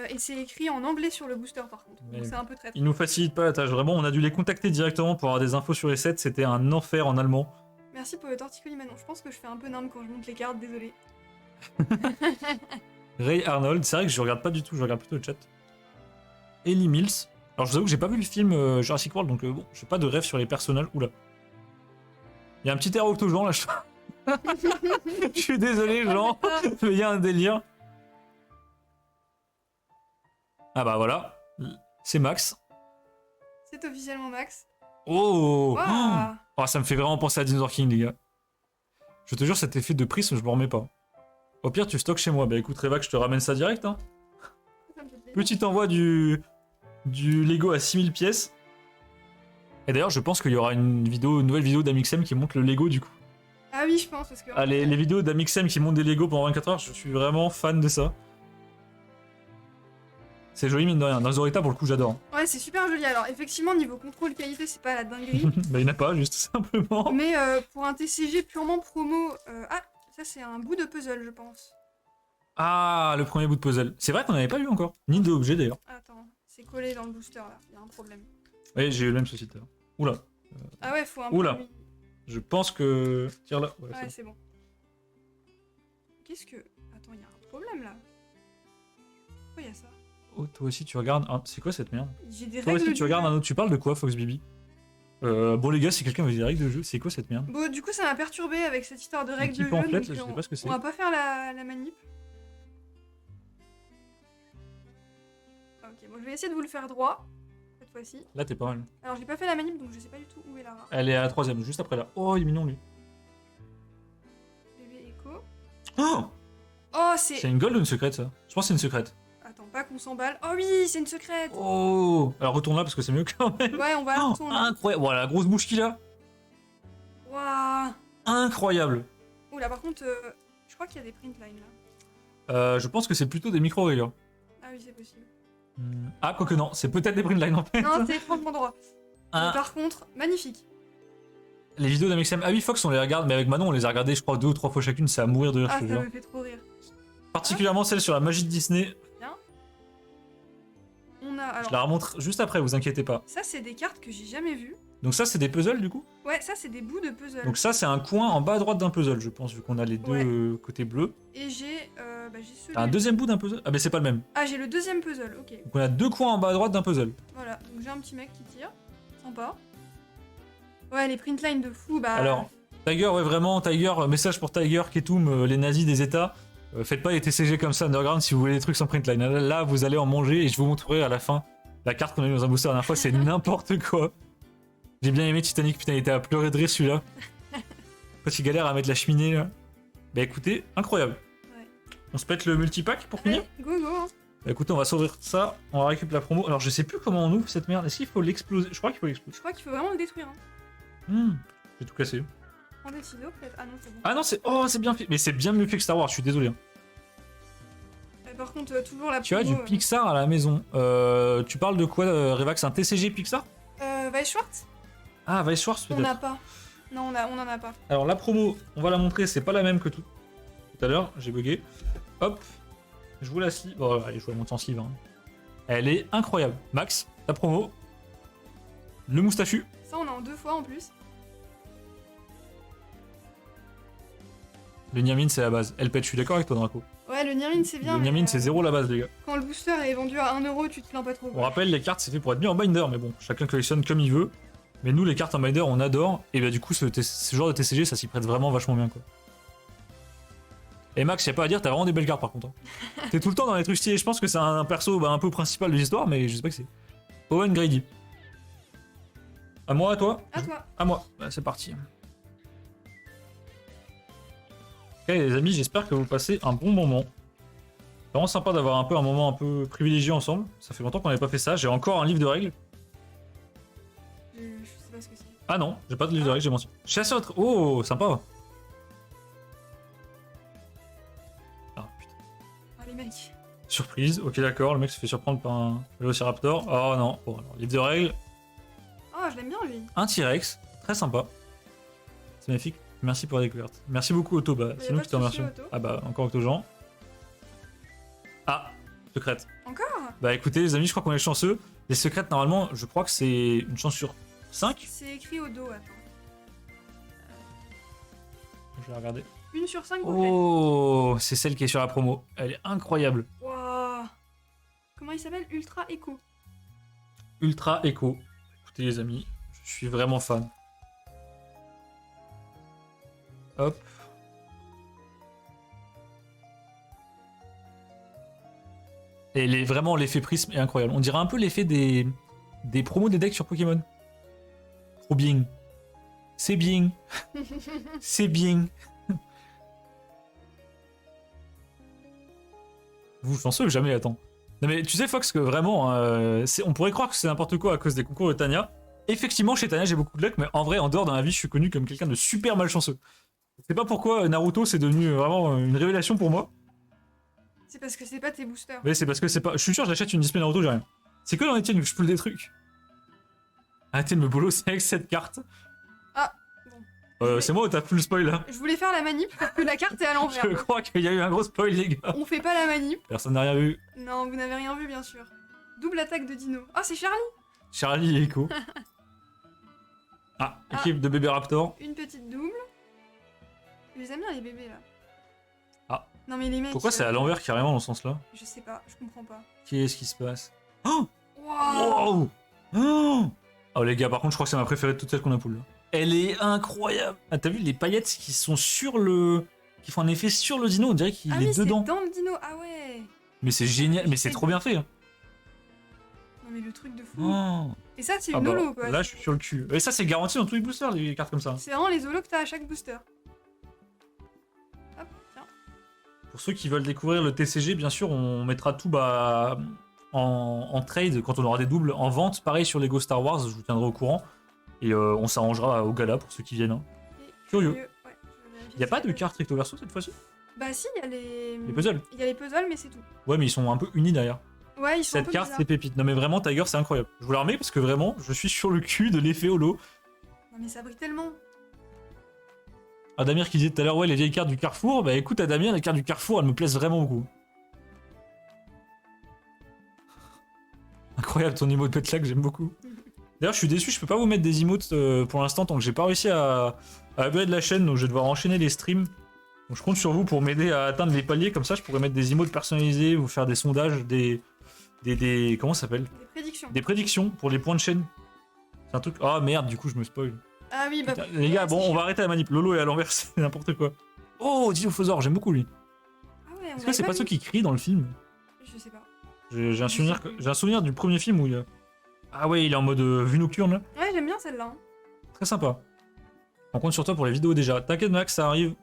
Et c'est écrit en anglais sur le booster par contre. Mais Donc c'est un peu traître. Ils nous facilitent pas la tâche, vraiment. On a dû les contacter directement pour avoir des infos sur les sets. C'était un enfer en allemand. Merci pour le torticolis Manon. Je pense que je fais un peu nimble quand je monte les cartes, désolé. Ray Arnold, c'est vrai que je regarde pas du tout, je regarde plutôt le chat. Ellie Mills. Alors je vous avoue que j'ai pas vu le film Jurassic World, donc bon, j'ai pas de rêve sur les personnages. Oula. Il y a un petit air octogéant là, je suis désolé, Jean, mais il y a un délire. Ah bah voilà, c'est Max. C'est officiellement Max. Oh, Waouh. oh, ça me fait vraiment penser à Dinosaur King, les gars. Je te jure, cet effet de prisme, je m'en remets pas. Au pire, tu stockes chez moi. Bah écoute, Revac, je te ramène ça direct. Hein. Ça me fait plaisir. Petit envoi du Lego à 6000 pièces. Et d'ailleurs, je pense qu'il y aura une nouvelle vidéo d'Amixem qui monte le Lego du coup. Ah oui, je pense parce que. Ah, les vidéos d'Amixem qui montent des Lego pendant 24 heures, je suis vraiment fan de ça. C'est joli, mine de rien. Dans Zorita, pour le coup, j'adore. Ouais, c'est super joli. Alors, effectivement, niveau contrôle qualité, c'est pas la dinguerie. Bah, il n'y en a pas, juste simplement. Mais pour un TCG purement promo. Ah, ça, c'est un bout de puzzle, je pense. Ah, le premier bout de puzzle. C'est vrai qu'on n'avait pas eu encore. Ni d'objet d'ailleurs. Attends, c'est collé dans le booster là. Il y a un problème. Oui, j'ai eu le même souci tout à l'heure. Oula. Ah ouais, faut un Oula. peu. Je pense que. Tire là. Ouais, Ouais, c'est c'est bon. Qu'est-ce que. Attends, il y a un problème là. Pourquoi il y a ça? bon. Oh, toi aussi, tu regardes. Ah, c'est quoi cette merde? J'ai des Toi règles. aussi, du tu regardes jeu. un autre. Tu parles de quoi, Fox Bibi? Bon, les gars, si quelqu'un veut des règles de jeu, c'est quoi cette merde? Bon, du coup, ça m'a perturbé avec cette histoire de Un règles petit de jeu. pamphlet, donc, là, je sais pas ce que c'est. On va pas faire la manip. Ah, ok, bon, je vais essayer de vous le faire droit. Cette fois-ci. Là, t'es pas mal. Alors, j'ai pas fait la manip, donc je sais pas du tout où est la rare. Elle est à la troisième, juste après là. Oh, il est mignon lui. Bébé Echo. Oh, Oh, c'est c'est. une gold ou une secrète ça? Je pense que c'est une secrète. Attends, pas qu'on s'emballe. Oh oui, c'est une secrète. Oh, alors retourne là parce que c'est mieux quand même. Ouais, on va la Oh, retourner. incroyable. Voilà, la grosse bouche qu'il a. Waouh. Incroyable. Oula, par contre, je crois qu'il y a des print lines là. Je pense que c'est plutôt des micro-rayures. Ah oui, c'est possible. Ah, quoique non, c'est peut-être des printline en fait. Non, c'est étrangement droit. Ah, Mais par contre, magnifique. les vidéos d'Amixem. Ah oui, Fox, on les regarde, mais avec Manon, on les a regardées, je crois, 2 ou 3 fois chacune. C'est à mourir de rire, Ah, je te ça jure. me fait trop rire. Particulièrement celle sur la magie de Disney. On a. Je Alors, la remontre juste après, vous inquiétez pas. ça, c'est des cartes que j'ai jamais vues. Donc ça, c'est des puzzles du coup. Ouais, ça, c'est des bouts de puzzle. Donc ça, c'est un coin en bas à droite d'un puzzle, je pense, vu qu'on a les deux Ouais. côtés bleus. Et j'ai celui. T'as un deuxième bout d'un puzzle? Ah, mais c'est pas le même. Ah, j'ai le deuxième puzzle, ok. Donc on a 2 coins en bas à droite d'un puzzle. Voilà, donc j'ai un petit mec qui tire. Sympa. Ouais, les print lines de fou, bah. Alors, Tiger, ouais, vraiment, Tiger, message pour Tiger, Ketum, les nazis des États. Faites pas les TCG comme ça, Underground, si vous voulez des trucs sans printline. Là, vous allez en manger et je vous montrerai à la fin la carte qu'on a eu dans un booster la dernière fois, c'est n'importe quoi. J'ai bien aimé Titanic, putain, il était à pleurer de rire celui-là. Quand il galère à mettre la cheminée là. Bah écoutez, incroyable. Ouais. On se pète le multipack pour finir? Allez, go go. Bah écoutez, on va s'ouvrir ça, on va récupérer la promo. Alors je sais plus comment on ouvre cette merde, est-ce qu'il faut l'exploser? Je crois qu'il faut l'exploser. Je crois qu'il faut vraiment le détruire. Hein. J'ai tout cassé. Prends des ciseaux, peut-être. Ah non, c'est bon. Ah non, c'est. Oh, c'est bien fait. Mais c'est bien mieux fait que Star Wars, je suis désolé. Hein. Par contre, toujours la Tu as promo, du Pixar à la maison. Tu parles de quoi, Revax? Un TCG Pixar? Weiss Schwartz. Ah, Weiss Schwartz On peut-être. n'a pas. Non, on en a pas. Alors la promo, on va la montrer, c'est pas la même que tout à l'heure, j'ai bugué. Hop, je vous la sleeve. Bon, allez, je vous la montre en sleeve. Hein. Elle est incroyable. Max, ta promo. Le moustachu. Ça, on a en 2 fois en plus. Le Niamine, c'est la base. Elle pète, je suis d'accord avec toi, Draco. Ouais, le Niamine, c'est bien. Le Niamine, mais, c'est 0 la base, les gars. Quand le booster est vendu à 1€, tu te plains pas trop. On Quoi. rappelle, les cartes, c'est fait pour être mis en binder, mais bon, chacun collectionne comme il veut. Mais nous, les cartes en binder, on adore. Et bah, du coup, ce genre de TCG, ça s'y prête vraiment vachement bien, quoi. Et Max, y'a pas à dire, t'as vraiment des belles cartes par contre. Hein. T'es tout le temps dans les trucs stylés. Je pense que c'est un perso un peu principal de l'histoire, mais je sais pas que c'est. Owen Grady. À moi, à toi? À toi. À moi. Bah, c'est parti. Ok, les amis, j'espère que vous passez un bon moment. C'est vraiment sympa d'avoir un moment un peu privilégié ensemble. Ça fait longtemps qu'on n'avait pas fait ça. J'ai encore un livre de règles. Je sais pas ce que c'est. Ah non, j'ai pas de livre de règles, j'ai menti. Chasseur. Oh, sympa. Ah putain. Ah, les mecs. Surprise, ok d'accord, le mec se fait surprendre par un Velociraptor. Oh non, bon alors, livre de règles, Oh, je l'aime bien lui. un T-Rex, très sympa. C'est magnifique, merci pour la découverte. Merci beaucoup Otto, bah Y a c'est nous pas qui te de souci, remercions. Otto. Ah bah encore Octogen. Ah, secrète. Encore? Bah écoutez les amis, je crois qu'on est chanceux. Les secrètes normalement, je crois que c'est une chance sur 5. C'est écrit au dos, attends. Je vais regarder. 1 sur 5 Oh, c'est celle qui est sur la promo. Elle est incroyable. Waouh. Comment il s'appelle? Ultra Echo. Ultra Echo. Écoutez les amis, je suis vraiment fan. Hop. Et vraiment l'effet prisme est incroyable. On dirait un peu l'effet des promos des decks sur Pokémon. Trop bien. C'est bien. C'est bien. Vous chanceux jamais, attends. Non mais tu sais Fox que vraiment, on pourrait croire que c'est n'importe quoi à cause des concours de Tania. Effectivement chez Tania j'ai beaucoup de luck, mais en vrai en dehors dans la vie je suis connu comme quelqu'un de super malchanceux. Je sais pas pourquoi Naruto c'est devenu vraiment une révélation pour moi. C'est parce que c'est pas tes boosters. Mais c'est parce que c'est pas. Je suis sûr j'achète une display Naruto, j'ai rien. C'est que dans Etienne que je peux des trucs. Arrêtez de me bolosser avec cette carte. Ah, bon. C'est moi ou t'as plus le spoil là? Je voulais faire la manip parce que la carte est à l'envers. Je crois qu'il y a eu un gros spoil les gars. On fait pas la manip. Personne n'a rien vu. Non, vous n'avez rien vu, bien sûr. Double attaque de Dino. Ah, c'est Charlie. Charlie et Echo. Ah, équipe de bébé Raptor. Une petite double. Je les aime bien, les bébés, là. Ah. Non, mais les mecs... Pourquoi c'est à l'envers carrément dans ce sens-là? Je sais pas, je comprends pas. Qu'est-ce qui se passe? Oh! Waouh. Wow! Oh les gars, par contre, je crois que c'est ma préférée de toutes celles qu'on a pool. Elle est incroyable! Ah, t'as vu les paillettes qui sont sur le... qui font un effet sur le dino, on dirait qu'il Ah est oui, c'est dedans. dans le dino, ah ouais. Mais c'est génial, mais c'est trop bien fait. Hein. Non mais le truc de fou. Oh. Et ça, c'est Ah une bah, holo, quoi. là, je suis sur le cul. Et ça, c'est garanti dans tous les boosters, les cartes comme ça. C'est vraiment les holos que t'as à chaque booster. Hop, tiens. Pour ceux qui veulent découvrir le TCG, bien sûr, on mettra tout bah, en trade quand on aura des doubles. En vente, pareil sur Lego Star Wars, je vous tiendrai au courant. Et on s'arrangera au gala pour ceux qui viennent. Hein. Et Curieux. Ouais, Il n'y a pas de carte recto verso cette fois-ci? Bah si, il y a les... Les puzzles. Il y a les puzzles, mais c'est tout. Ouais, mais ils sont un peu unis derrière. Ouais, ils sont un Cette peu carte, bizarres. c'est pépite. Non, mais vraiment, Tiger, c'est incroyable. Je vous la remets parce que vraiment, je suis sur le cul de l'effet holo. Non mais ça brille tellement. Adamir qui disait tout à l'heure, ouais, les vieilles cartes du Carrefour. Bah écoute, Adamir, les cartes du Carrefour, elles me plaisent vraiment beaucoup. Incroyable ton emote Petlac, j'aime beaucoup. D'ailleurs, je suis déçu, je peux pas vous mettre des emotes pour l'instant tant que j'ai pas réussi à upgrade la chaîne, donc je vais devoir enchaîner les streams. Donc je compte sur vous pour m'aider à atteindre les paliers, comme ça je pourrais mettre des emotes personnalisés, vous faire des sondages, des comment ça s'appelle? Des prédictions. Des prédictions pour les points de chaîne. C'est un truc... Ah merde, du coup je me spoil. Ah oui, bah... Putain, les gars, bon, on va arrêter la manip. Lolo est à l'envers, c'est n'importe quoi. Oh, Dinophosor, j'aime beaucoup lui. Ah ouais, on Est-ce que c'est pas vu. ceux qui crient dans le film? Je sais pas. J'ai un souvenir du premier film où il a... Ah ouais, il est en mode vue nocturne là. Ouais, j'aime bien celle-là. Hein. Très sympa. On compte sur toi pour les vidéos déjà. T'inquiète Max, ça arrive.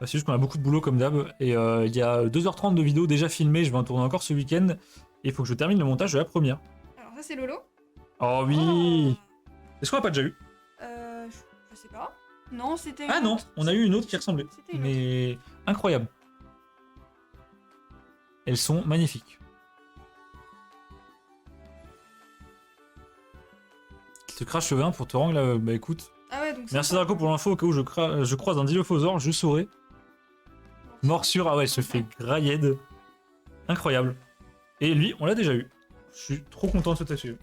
C'est juste qu'on a beaucoup de boulot comme d'hab. Et il y a 2h30 de vidéos déjà filmées. Je vais en tourner encore ce week-end. Et il faut que je termine le montage de la première. Alors ça, c'est Lolo. Oh oui. Oh. Est-ce qu'on a pas déjà eu? Je sais pas. Non, c'était... Ah une non, autre. on a eu une autre qui ressemblait. C'était une Mais incroyable. Elles sont magnifiques. Te crache le vin pour te rendre là. Bah écoute. Ah ouais, donc Donc, Merci sympa. Draco pour l'info, au cas où je croise un Dilophosaure, je saurai. Morsure, ah ouais, il se fait grailled. Incroyable. Et lui, on l'a déjà eu. Je suis trop content de ce TCE.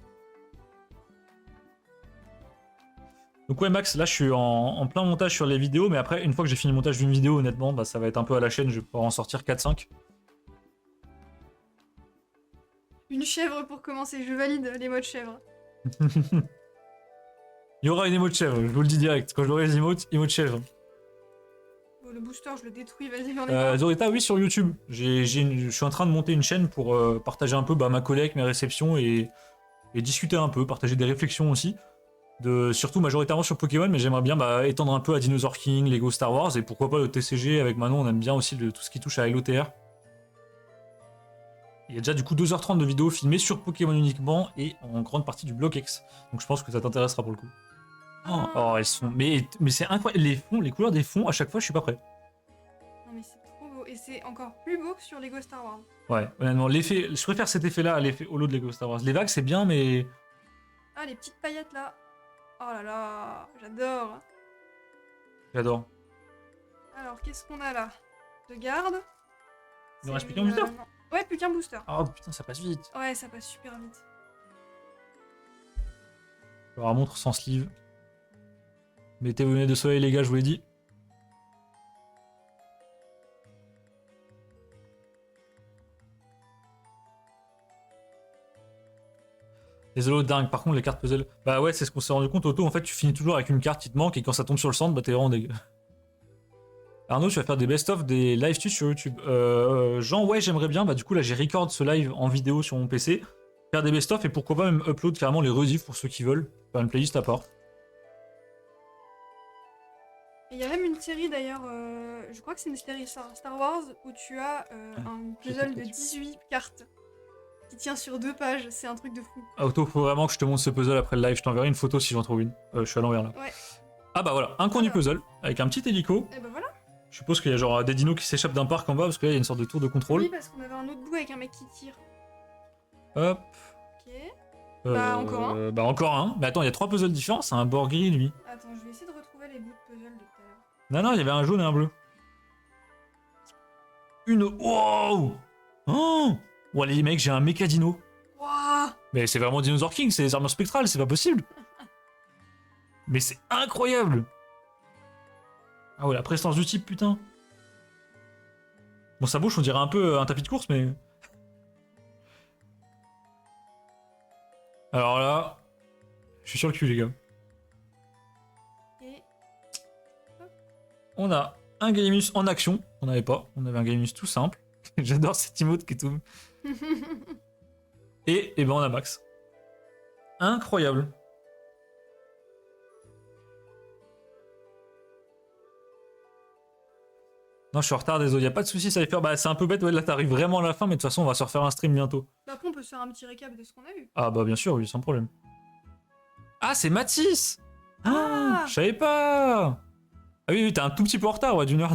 Donc ouais Max, là je suis en plein montage sur les vidéos, mais après, une fois que j'ai fini le montage d'une vidéo, honnêtement, bah, ça va être un peu à la chaîne, je vais pouvoir en sortir 4-5. Une chèvre pour commencer, je valide les modes chèvre. Il y aura une emote chèvre, je vous le dis direct. Quand j'aurai les emotes, emote chèvre. Bon, le booster, je le détruis, vas-y, j'en ai marre. Zorita, oui, sur YouTube. Je suis en train de monter une chaîne pour partager un peu ma collecte, mes réceptions et discuter un peu, partager des réflexions aussi. Surtout majoritairement sur Pokémon, mais j'aimerais bien étendre un peu à Dinosaur King, Lego Star Wars et pourquoi pas le TCG avec Manon, on aime bien aussi tout ce qui touche à LOTR. Il y a déjà du coup 2h30 de vidéos filmées sur Pokémon uniquement et en grande partie du BlockX. Donc je pense que ça t'intéressera pour le coup. Oh, elles sont. Mais c'est incroyable. Les couleurs des fonds, à chaque fois, je suis pas prêt. Non, mais c'est trop beau. Et c'est encore plus beau que sur Lego Star Wars. Ouais, honnêtement, l'effet. Je préfère cet effet-là à l'effet holo de Lego Star Wars. Les vagues, c'est bien, mais. Ah, les petites paillettes là. Oh là là, j'adore. J'adore. Alors, qu'est-ce qu'on a là? De garde. Il nous reste plus C'est qu'un booster. non. Ouais, plus qu'un booster. Oh putain, ça passe vite. Ouais, ça passe super vite. Alors, la montre sans sleeve. Mettez vos lunettes de soleil, les gars, je vous l'ai dit. Les holos dingues, par contre, les cartes puzzle. Bah ouais, c'est ce qu'on s'est rendu compte, Otto. En fait, tu finis toujours avec une carte qui te manque et quand ça tombe sur le centre, bah t'es vraiment dégueu. Arnaud, tu vas faire des best-of des live tuts sur YouTube. Jean, ouais, j'aimerais bien. Bah, du coup, là, j'ai record ce live en vidéo sur mon PC. Faire des best-of et pourquoi pas même upload carrément les rediffs pour ceux qui veulent. Faire une playlist à part. Et il y a même une série d'ailleurs, je crois que c'est une série Star Wars, où tu as un puzzle de 18 cartes qui tient sur 2 pages. C'est un truc de fou. Ah, Otto, faut vraiment que je te montre ce puzzle après le live. Je t'enverrai une photo si j'en trouve une. Je suis à l'envers là. Ouais. Ah bah voilà, un coin du puzzle avec un petit hélico. Et bah voilà. Je suppose qu'il y a genre des dinos qui s'échappent d'un parc en bas parce que là il y a une sorte de tour de contrôle. Oui, parce qu'on avait un autre bout avec un mec qui tire. Hop. Ok. Bah, encore un. Bah encore un. Mais attends, il y a 3 puzzles différents, c'est un bord gris lui. Attends, je vais essayer de retrouver les bouts de puzzle de tout à l'heure. Non, non, il y avait un jaune et un bleu. Une. Wow. Oh ouais, les mecs, j'ai un méca dino. Waouh. Mais c'est vraiment Dinosaur King, c'est les armures spectrales, c'est pas possible. Mais c'est incroyable. Ah ouais, la prestance du type, putain. Bon, sa bouche, on dirait un peu un tapis de course, mais... Alors là... Je suis sur le cul, les gars. Et On a un Galimus en action. On n'avait pas. On avait un Galimus tout simple. J'adore cet emote qui est tout... Et ben on a Max. Incroyable. Non, je suis en retard, désolé. Y a pas de souci, ça va faire. Bah, c'est un peu bête. Ouais, là, t'arrives vraiment à la fin, mais de toute façon, on va se refaire un stream bientôt. bah, après, on peut se faire un petit récap de ce qu'on a eu. Ah, bah, bien sûr, oui, sans problème. Ah, c'est Mathis. Ah, je savais pas. Ah oui, oui, t'es un tout petit peu en retard, ouais, d'une heure.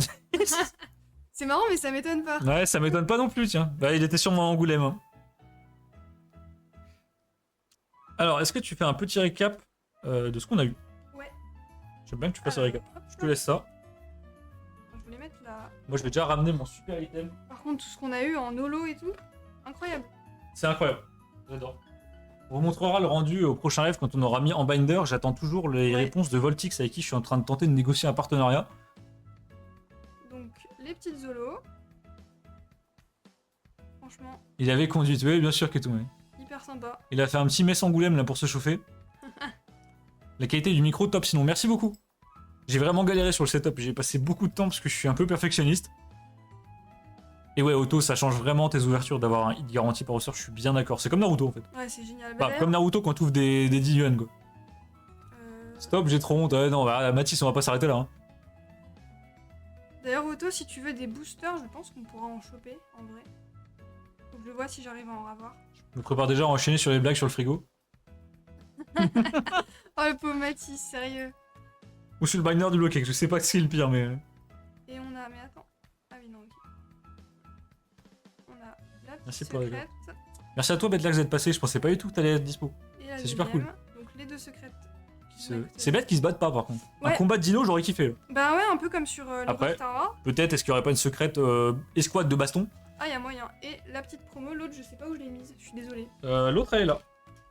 C'est marrant, mais ça m'étonne pas. Ouais, ça m'étonne pas non plus, tiens. Bah, il était sûrement à Angoulême. Hein. Alors, est-ce que tu fais un petit récap de ce qu'on a eu? Ouais. J'aime bien que tu fasses un récap. Hop, Je te laisse ça. Je voulais mettre là. Moi, je vais déjà ramener mon super item. Par contre, tout ce qu'on a eu en holo et tout, incroyable. C'est incroyable. J'adore. On vous montrera le rendu au prochain live quand on aura mis en binder. J'attends toujours les réponses de Voltix avec qui je suis en train de tenter de négocier un partenariat. Donc, les petites zolos. Franchement, Il avait conduit, oui, bien sûr que tout. Ouais. hyper sympa. Il a fait un petit mess Angoulême là pour se chauffer. La qualité du micro top sinon. Merci beaucoup. J'ai vraiment galéré sur le setup. J'ai passé beaucoup de temps parce que je suis un peu perfectionniste. Et ouais, Otto, ça change vraiment tes ouvertures d'avoir un hit garanti par ressort. Je suis bien d'accord. C'est comme Naruto en fait. Ouais, c'est génial. Bah, comme Naruto quand tu ouvres des 10 yuan quoi. Stop, j'ai trop honte. Ouais, non, bah, Mathis, on va pas s'arrêter là. Hein. D'ailleurs, Otto, si tu veux des boosters, je pense qu'on pourra en choper en vrai. Faut que je vois si j'arrive à en avoir. Je me prépare déjà à enchaîner sur les blagues sur le frigo. Oh, le pauvre Mathis, sérieux. Ou sur le binder du bloqué, je sais pas ce qui est le pire, mais. Et on a. Mais attends. Ah oui, non, ok. On a la petite Merci pour la secrète. Merci à toi, Betlax, d'être passé. Je pensais pas du tout que t'allais être dispo. Et la C'est super deuxième. Donc les deux secrètes qui C'est bête qu'ils se battent pas par contre. Un Ouais. combat de dino, j'aurais kiffé. Bah ouais, un peu comme sur les Après. Rostara. Peut-être est-ce qu'il y aurait pas une secrète escouade de baston. Ah, y a moyen. Et la petite promo, l'autre, je sais pas où je l'ai mise, je suis désolée. L'autre elle est là.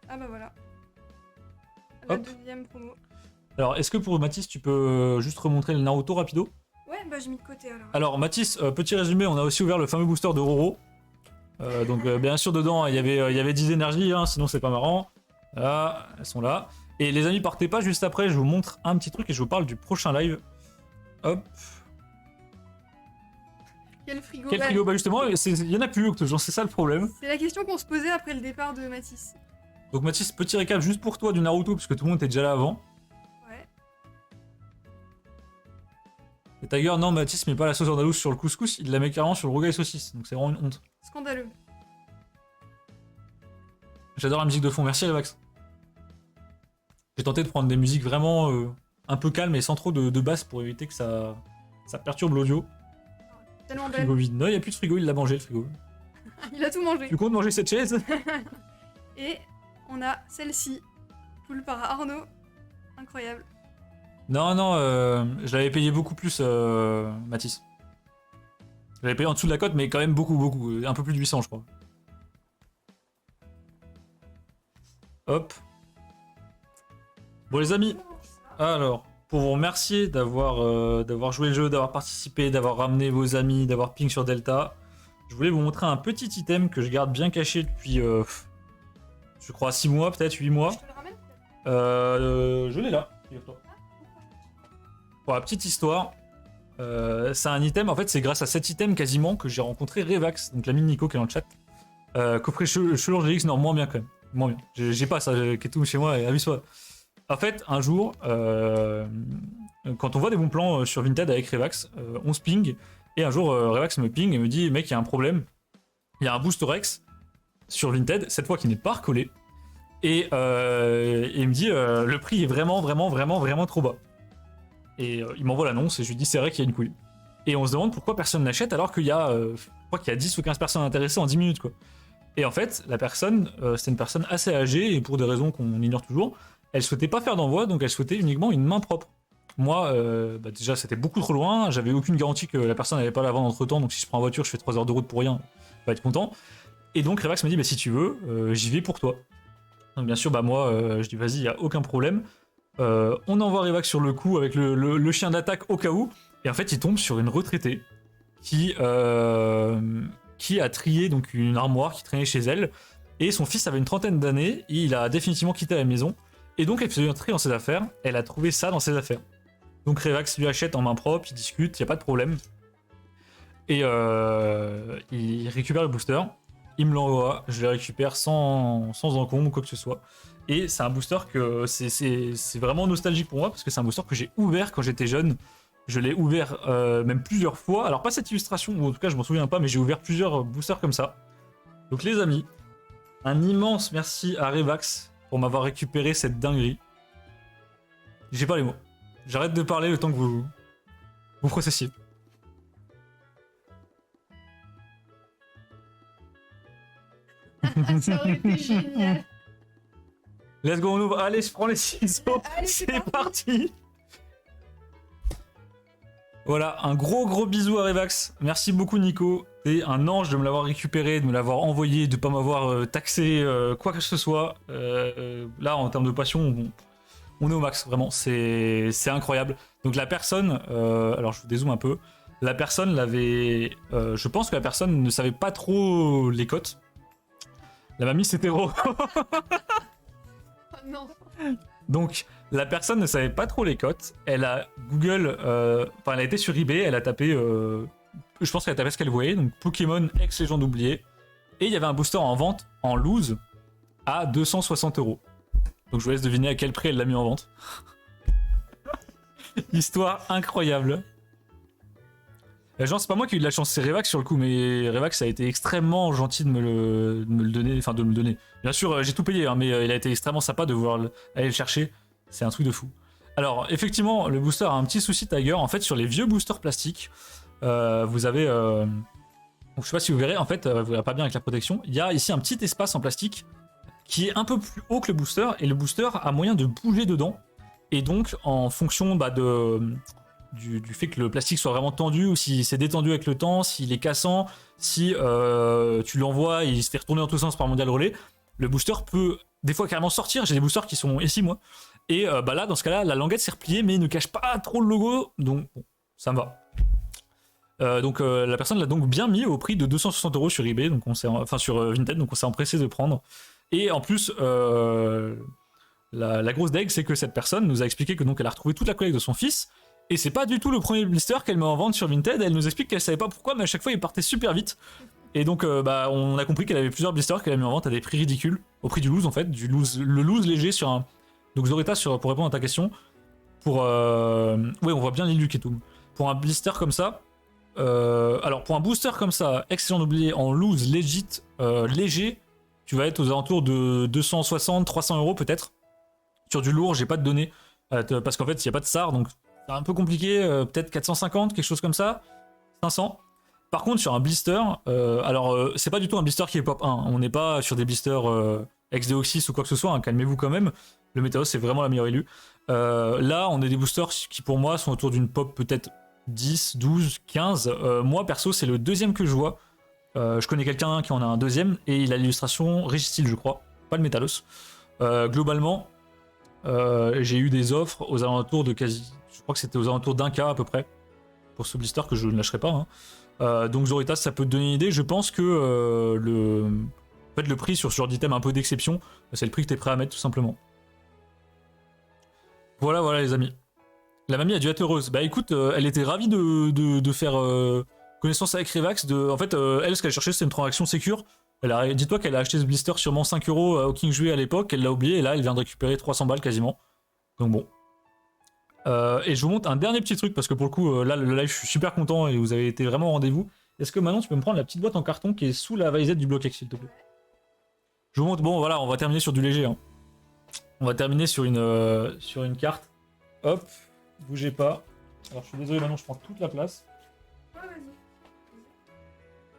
Ah bah voilà. La Hop. deuxième promo. Alors est-ce que pour Mathis tu peux juste remontrer le Naruto rapido? Ouais, bah j'ai mis de côté alors. Alors Mathis, petit résumé, on a aussi ouvert le fameux booster de Roro. Donc bien sûr dedans il y avait 10 énergies, hein, sinon c'est pas marrant. Là, elles sont là. Et les amis, partez pas, juste après je vous montre un petit truc et je vous parle du prochain live. Hop. Quel frigo. Quel Bah, frigo? Bah justement, il y en a plus, Octogen, c'est ça le problème. c'est la question qu'on se posait après le départ de Mathis. Donc Mathis, petit récap juste pour toi du Naruto, puisque tout le monde était déjà là avant. Ouais. Et Tiger, non, Mathis met pas la sauce andalouse sur le couscous, il la met carrément sur le rogaille saucisse, donc c'est vraiment une honte. Scandaleux. J'adore la musique de fond, merci Revax. J'ai tenté de prendre des musiques vraiment un peu calmes et sans trop de basse pour éviter que ça perturbe l'audio. Tellement Frigo belle. vide. Non, il n'y a plus de frigo, il l'a mangé le frigo. Il a tout mangé. Tu comptes manger cette chaise? Et on a celle-ci. Poule par Arnaud. Incroyable. Non, non, je l'avais payé beaucoup plus, Mathis. Je l'avais payé en dessous de la cote, mais quand même beaucoup, beaucoup. Un peu plus de 800, je crois. Hop. Bon, les amis, alors, pour vous remercier d'avoir joué le jeu, d'avoir participé, d'avoir ramené vos amis, d'avoir ping sur Delta, je voulais vous montrer un petit item que je garde bien caché depuis, je crois, 6 mois, peut-être 8 mois. Je te le ramène peut-être. Je l'ai là. Pour la petite histoire, c'est un item, en fait c'est grâce à cet item quasiment que j'ai rencontré Revax, donc l'ami de Nico qui est dans le chat. Coffret Chelon GX, non, moins bien quand même. Moins bien. J'ai pas ça, qui est tout chez moi, et amuse-toi. En fait, un jour, quand on voit des bons plans sur Vinted avec Revax, on se ping, et un jour Revax me ping et me dit, mec, il y a un problème. Il y a un Booster Rex sur Vinted, cette fois qui n'est pas recollé, et il me dit, le prix est vraiment, vraiment, vraiment, vraiment trop bas. Et il m'envoie l'annonce et je lui dis c'est vrai qu'il y a une couille. Et on se demande pourquoi personne n'achète alors qu'il y a, je crois qu'il y a 10 ou 15 personnes intéressées en 10 minutes quoi. Et en fait, la personne, c'était une personne assez âgée et pour des raisons qu'on ignore toujours, elle souhaitait pas faire d'envoi donc elle souhaitait uniquement une main propre. Moi, déjà c'était beaucoup trop loin, j'avais aucune garantie que la personne n'allait pas la vendre entre temps donc si je prends en voiture je fais 3 heures de route pour rien, je vais être content. Et donc Revax me dit bah si tu veux, j'y vais pour toi. Donc bien sûr bah moi je dis vas-y, y a aucun problème. On envoie Revax sur le coup avec le chien d'attaque au cas où, et en fait il tombe sur une retraitée qui a trié donc une armoire qui traînait chez elle, et son fils avait une trentaine d'années, et il a définitivement quitté la maison, et donc elle faisait un tri dans ses affaires, elle a trouvé ça dans ses affaires. Donc Revax lui achète en main propre, il discute, il n'y a pas de problème, et il récupère le booster, il me l'envoie, je le récupère sans encombre ou quoi que ce soit. Et c'est un booster que c'est vraiment nostalgique pour moi parce que c'est un booster que j'ai ouvert quand j'étais jeune. Je l'ai ouvert même plusieurs fois. Alors pas cette illustration, ou en tout cas je m'en souviens pas, mais j'ai ouvert plusieurs boosters comme ça. Donc les amis, un immense merci à Revax pour m'avoir récupéré cette dinguerie. J'ai pas les mots. J'arrête de parler le temps que vous processiez. Ça aurait été génial. Let's go, on ouvre. Allez, je prends les ciseaux. Allez, C'est parti. Voilà, un gros bisou à Revax. Merci beaucoup Nico. T'es un ange de me l'avoir récupéré, de me l'avoir envoyé, de pas m'avoir taxé quoi que ce soit. Là, en termes de passion, on est au max, vraiment. C'est incroyable. Donc la personne, alors je vous dézoome un peu. La personne l'avait... je pense que la personne ne savait pas trop les cotes. La mamie c'était hétéro. Oh non. Donc, la personne ne savait pas trop les cotes. Elle a Google, enfin, elle a été sur eBay, elle a tapé, je pense qu'elle a tapé ce qu'elle voyait, donc Pokémon ex légende oubliée. Et il y avait un booster en vente, en loose, à 260 €. Donc, je vous laisse deviner à quel prix elle l'a mis en vente. Histoire incroyable. Genre, c'est pas moi qui ai eu de la chance, c'est Revax sur le coup, mais Revax a été extrêmement gentil de me le donner, enfin de me le donner. Bien sûr, j'ai tout payé, hein, mais il a été extrêmement sympa de vouloir aller le chercher. C'est un truc de fou. Alors, effectivement, le booster a un petit souci Tiger. En fait, sur les vieux boosters plastiques, vous avez... donc, je sais pas si vous verrez, en fait, vous verrez pas bien avec la protection. Il y a ici un petit espace en plastique qui est un peu plus haut que le booster, et le booster a moyen de bouger dedans. Et donc, en fonction du fait que le plastique soit vraiment tendu, ou si c'est détendu avec le temps, s'il est cassant, si tu l'envoies et il se fait retourner dans tous les sens par Mondial Relay, le booster peut des fois carrément sortir. J'ai des boosters qui sont ici, moi. Et là, dans ce cas-là, la languette s'est repliée, mais ne cache pas trop le logo, donc bon, ça me va. Donc la personne l'a donc bien mis au prix de 260€ sur eBay, donc sur Vinted, donc on s'est empressé de prendre. Et en plus, la grosse deg, c'est que cette personne nous a expliqué que donc elle a retrouvé toute la collecte de son fils, et c'est pas du tout le premier blister qu'elle met en vente sur Vinted. Elle nous explique qu'elle savait pas pourquoi, mais à chaque fois il partait super vite. Et donc on a compris qu'elle avait plusieurs blisters qu'elle a mis en vente à des prix ridicules, au prix du loose en fait, le loose léger sur un. Donc Zorita, pour répondre à ta question, oui, on voit bien l'Illuc et tout. Pour un blister comme ça, alors pour un booster comme ça, excellent doublier en loose legit léger, tu vas être aux alentours de 260-300€ peut-être. Sur du lourd, j'ai pas de données, parce qu'en fait il n'y a pas de SAR, donc c'est un peu compliqué, peut-être 450, quelque chose comme ça, 500. Par contre sur un blister, c'est pas du tout un blister qui est pop 1, on n'est pas sur des blisters ex-Deoxys ou quoi que ce soit, hein, calmez-vous quand même. Le Météos c'est vraiment la meilleure élue. Là on a des boosters qui pour moi sont autour d'une pop peut-être 10, 12, 15. Moi perso c'est le deuxième que je vois. Je connais quelqu'un qui en a un deuxième et il a l'illustration Registyle je crois, pas le Métalos. Globalement j'ai eu des offres aux alentours de je crois que c'était aux alentours d'1K à peu près pour ce blister que je ne lâcherai pas, hein. Donc Zoritas ça peut te donner une idée. Je pense que le prix sur ce genre d'item un peu d'exception, c'est le prix que tu es prêt à mettre tout simplement. Voilà les amis. La mamie a dû être heureuse. Bah écoute, elle était ravie de faire connaissance avec Revax. En fait, elle, ce qu'elle cherchait, c'était une transaction sécure. Dis-toi qu'elle a acheté ce blister sûrement 5€ au King Jouet à l'époque, elle l'a oublié, et là, elle vient de récupérer 300 balles quasiment. Donc bon. Et je vous montre un dernier petit truc, parce que pour le coup, là, le live, je suis super content, et vous avez été vraiment au rendez-vous. Est-ce que maintenant, tu peux me prendre la petite boîte en carton qui est sous la valise du bloc X, s'il te plaît? Je vous montre, bon voilà, on va terminer sur du léger, hein. On va terminer sur une carte. Hop, bougez pas. Alors je suis désolé, maintenant je prends toute la place. Ouais, vas-y.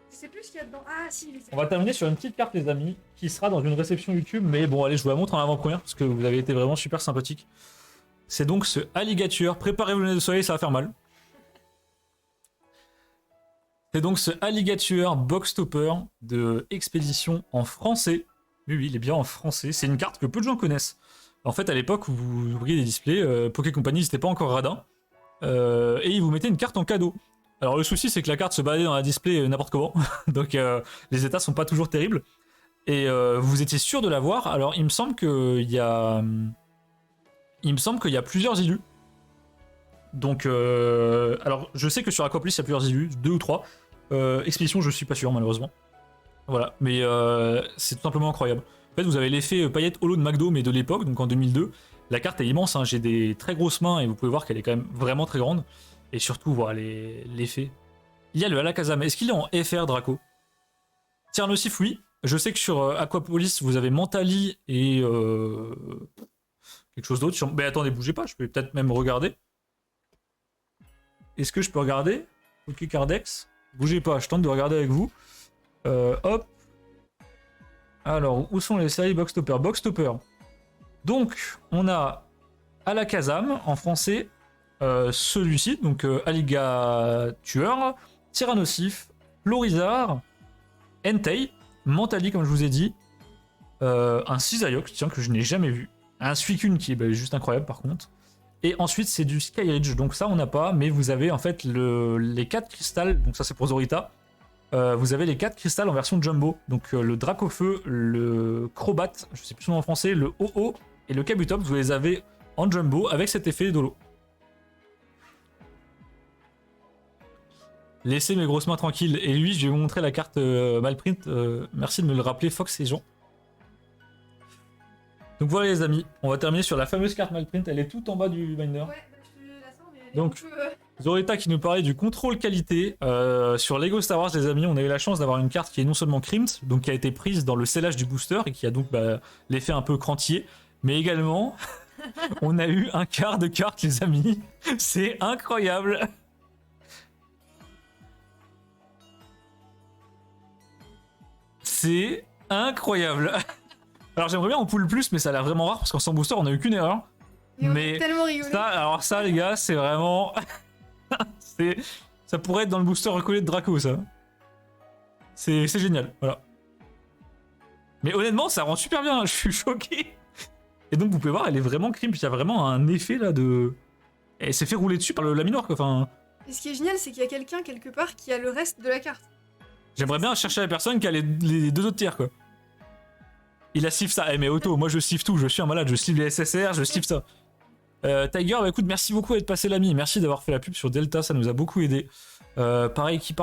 Je sais plus ce qu'il y a dedans. Ah, si, On va terminer sur une petite carte, les amis, qui sera dans une réception YouTube. Mais bon, allez, je vous la montre en avant-première parce que vous avez été vraiment super sympathique. C'est donc ce alligator. Préparez-vous le nez de soleil, ça va faire mal. C'est donc ce alligator box topper de Expédition en français. Oui, il est bien en français. C'est une carte que peu de gens connaissent. En fait, à l'époque où vous ouvriez des displays, Poké Company n'était pas encore radin. Et ils vous mettaient une carte en cadeau. Alors le souci, c'est que la carte se baladait dans la display n'importe comment. Donc les états sont pas toujours terribles. Et vous étiez sûr de l'avoir. Alors il me semble qu'il y a plusieurs illus. Donc alors je sais que sur Aquapolis il y a plusieurs illus, 2 ou 3. Expédition, je suis pas sûr malheureusement. Voilà, mais c'est tout simplement incroyable. En fait, vous avez l'effet paillette holo de McDo, mais de l'époque, donc en 2002. La carte est immense, hein. J'ai des très grosses mains et vous pouvez voir qu'elle est quand même vraiment très grande. Et surtout, voilà l'effet. Il y a le Alakazam. Est-ce qu'il est en FR, Draco? Tiernosif, oui. Je sais que sur Aquapolis, vous avez Mentali et quelque chose d'autre. Mais attendez, bougez pas, je peux peut-être même regarder. Est-ce que je peux regarder? Ok, Cardex. Bougez pas, je tente de regarder avec vous. Hop. Alors, où sont les séries Box Topper? Box Topper. Donc, on a Alakazam en français, celui-ci, donc Alligator, Tyrannosif, Florizard, Entei, Mentali, comme je vous ai dit, un Cisaillok, tiens, que je n'ai jamais vu, un Suicune qui est juste incroyable par contre, et ensuite c'est du Skyridge, donc ça on n'a pas, mais vous avez en fait les 4 cristals, donc ça c'est pour Zorita. Vous avez les 4 cristals en version Jumbo, donc le Dracofeu, le Crobat, je sais plus son nom en français, le OO et le Kabutops, vous les avez en Jumbo avec cet effet d'holo. Laissez mes grosses mains tranquilles. Et lui, je vais vous montrer la carte Malprint. Merci de me le rappeler, Fox et Jean. Donc voilà les amis, on va terminer sur la fameuse carte Malprint, elle est tout en bas du binder. Ouais, je la sens, mais donc, Zorita qui nous parlait du contrôle qualité. Sur Lego Star Wars, les amis, on a eu la chance d'avoir une carte qui est non seulement crimped, donc qui a été prise dans le scellage du booster et qui a donc l'effet un peu crantier, mais également, on a eu un quart de carte, les amis. C'est incroyable. C'est incroyable. Alors j'aimerais bien en pull plus, mais ça a l'air vraiment rare parce qu'en 100 booster, on a eu qu'une erreur. Mais on Mais a tellement rigolé. alors ça, les gars, c'est vraiment... ça pourrait être dans le booster recollé de Draco, ça. C'est génial, voilà. Mais honnêtement, ça rend super bien, je suis choqué. Et donc, vous pouvez voir, elle est vraiment crime, puis il y a vraiment un effet, là, de... Elle s'est fait rouler dessus par la minoire, quoi, enfin... Et ce qui est génial, c'est qu'il y a quelqu'un quelque part qui a le reste de la carte. J'aimerais bien chercher la personne qui a les deux autres tiers, quoi. Il a siffle ça. Eh, mais Otto, moi, je siffle tout, je suis un malade, je siffle les SSR, je siffle ça. Tiger, bah écoute, merci beaucoup d'être passé l'ami, merci d'avoir fait la pub sur Delta, ça nous a beaucoup aidé. Pareil, qui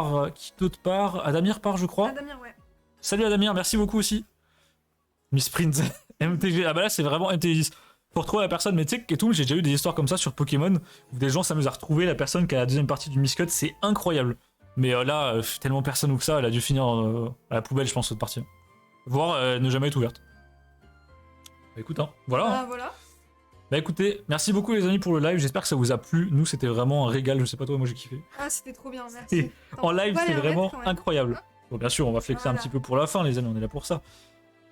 d'autre part? Adamir part, je crois. Adamir, ouais. Salut Adamir, merci beaucoup aussi. Miss Prince, MTG, ah bah là c'est vraiment MTG10. Faut retrouver la personne, mais tu sais que tout, j'ai déjà eu des histoires comme ça sur Pokémon, où des gens s'amusent à retrouver la personne qui a la deuxième partie du Miscut, c'est incroyable. Mais là, tellement personne ouvre ça, elle a dû finir à la poubelle, je pense, cette partie. Voire ne jamais être ouverte. Bah écoute, hein, voilà. Ah, voilà. Bah écoutez, merci beaucoup les amis pour le live, j'espère que ça vous a plu. Nous c'était vraiment un régal, je sais pas toi, moi j'ai kiffé. Ah, c'était trop bien, merci. Et en live on va c'est les vraiment remettre quand même. incroyable. Bon bien sûr on va flexer un Voilà. petit peu pour la fin les amis, on est là pour ça.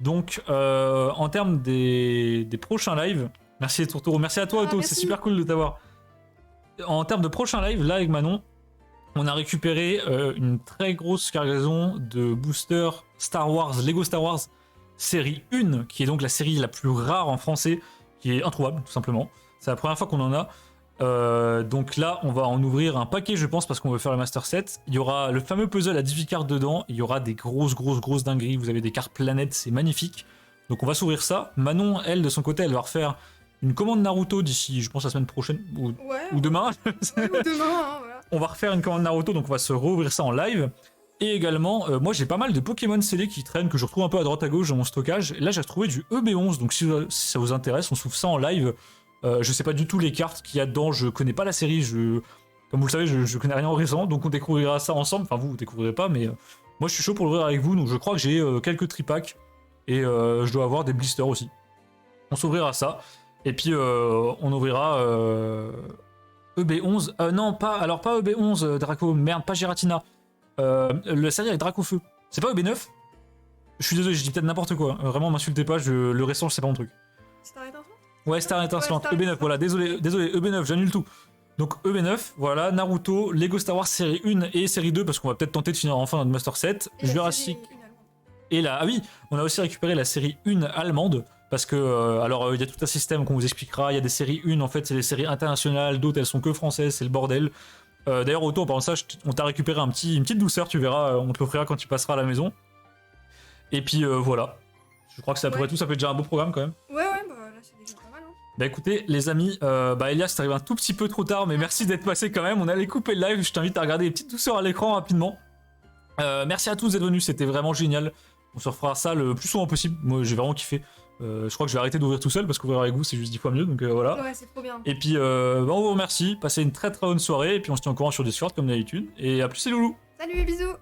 Donc en termes des prochains lives, merci Tourtoro, merci à toi Ah, Otto, merci. c'est super cool de t'avoir. En termes de prochains lives, là avec Manon, on a récupéré une très grosse cargaison de boosters Star Wars, Lego Star Wars série 1, qui est donc la série la plus rare en français, qui est introuvable tout simplement. C'est la première fois qu'on en a. Donc là, on va en ouvrir un paquet, je pense, parce qu'on veut faire le Master Set. Il y aura le fameux puzzle à 18 cartes dedans. Il y aura des grosses dingueries. Vous avez des cartes planètes, c'est magnifique. Donc on va s'ouvrir ça. Manon, elle, de son côté, elle va refaire une commande Naruto d'ici, je pense, la semaine prochaine Ouais, ou demain. ouais, ou demain, hein, voilà. On va refaire une commande Naruto, donc on va se rouvrir ça en live. Et également, moi j'ai pas mal de Pokémon scellés qui traînent, que je retrouve un peu à droite à gauche dans mon stockage. Et là j'ai retrouvé du EB11, donc si ça vous intéresse, on s'ouvre ça en live. Je sais pas du tout les cartes qu'il y a dedans, je connais pas la série, comme vous le savez, je connais rien en récent, donc on découvrira ça ensemble. Enfin vous découvrirez pas, mais moi je suis chaud pour l'ouvrir avec vous, donc je crois que j'ai quelques tripacks et je dois avoir des blisters aussi. On s'ouvrira ça, et puis on ouvrira EB11, non pas EB11 Draco, merde, pas Giratina. La série avec Dracofeu. C'est pas EB9? Je suis désolé, je dis peut-être n'importe quoi. Vraiment, m'insultez pas, le récent, c'est pas mon truc. Star étincelante. Ouais, Star étincelante, Star EB9, étincelante. voilà, désolé, EB9, j'annule tout. Donc EB9, voilà, Naruto, Lego Star Wars série 1 et série 2, parce qu'on va peut-être tenter de finir enfin notre Master Set. Et la Jurassic. série, une allemande. Et là, ah oui, on a aussi récupéré la série 1 allemande, parce que, alors, il y a tout un système qu'on vous expliquera. Il y a des séries 1, en fait, c'est des séries internationales, d'autres, elles sont que françaises, c'est le bordel. D'ailleurs, Otto, en parlant de ça, on t'a récupéré une petite douceur, tu verras, on te l'offrira quand tu passeras à la maison. Et puis voilà. Je crois que ça pourrait tout, ça fait déjà un beau programme quand même. Ouais, bah là c'est déjà pas mal. Hein. Bah écoutez, les amis, Elias, t'es arrivé un tout petit peu trop tard, mais merci d'être passé quand même. On allait couper le live, je t'invite à regarder les petites douceurs à l'écran rapidement. Merci à tous d'être venus, c'était vraiment génial. On se refera ça le plus souvent possible. Moi, j'ai vraiment kiffé. Je crois que je vais arrêter d'ouvrir tout seul parce qu'ouvrir avec vous, c'est juste 10 fois mieux, donc voilà. Ouais, c'est trop bien. Et puis, on vous remercie. Passez une très bonne soirée. Et puis, on se tient au courant sur Discord comme d'habitude. Et à plus, les loulous! Salut, bisous.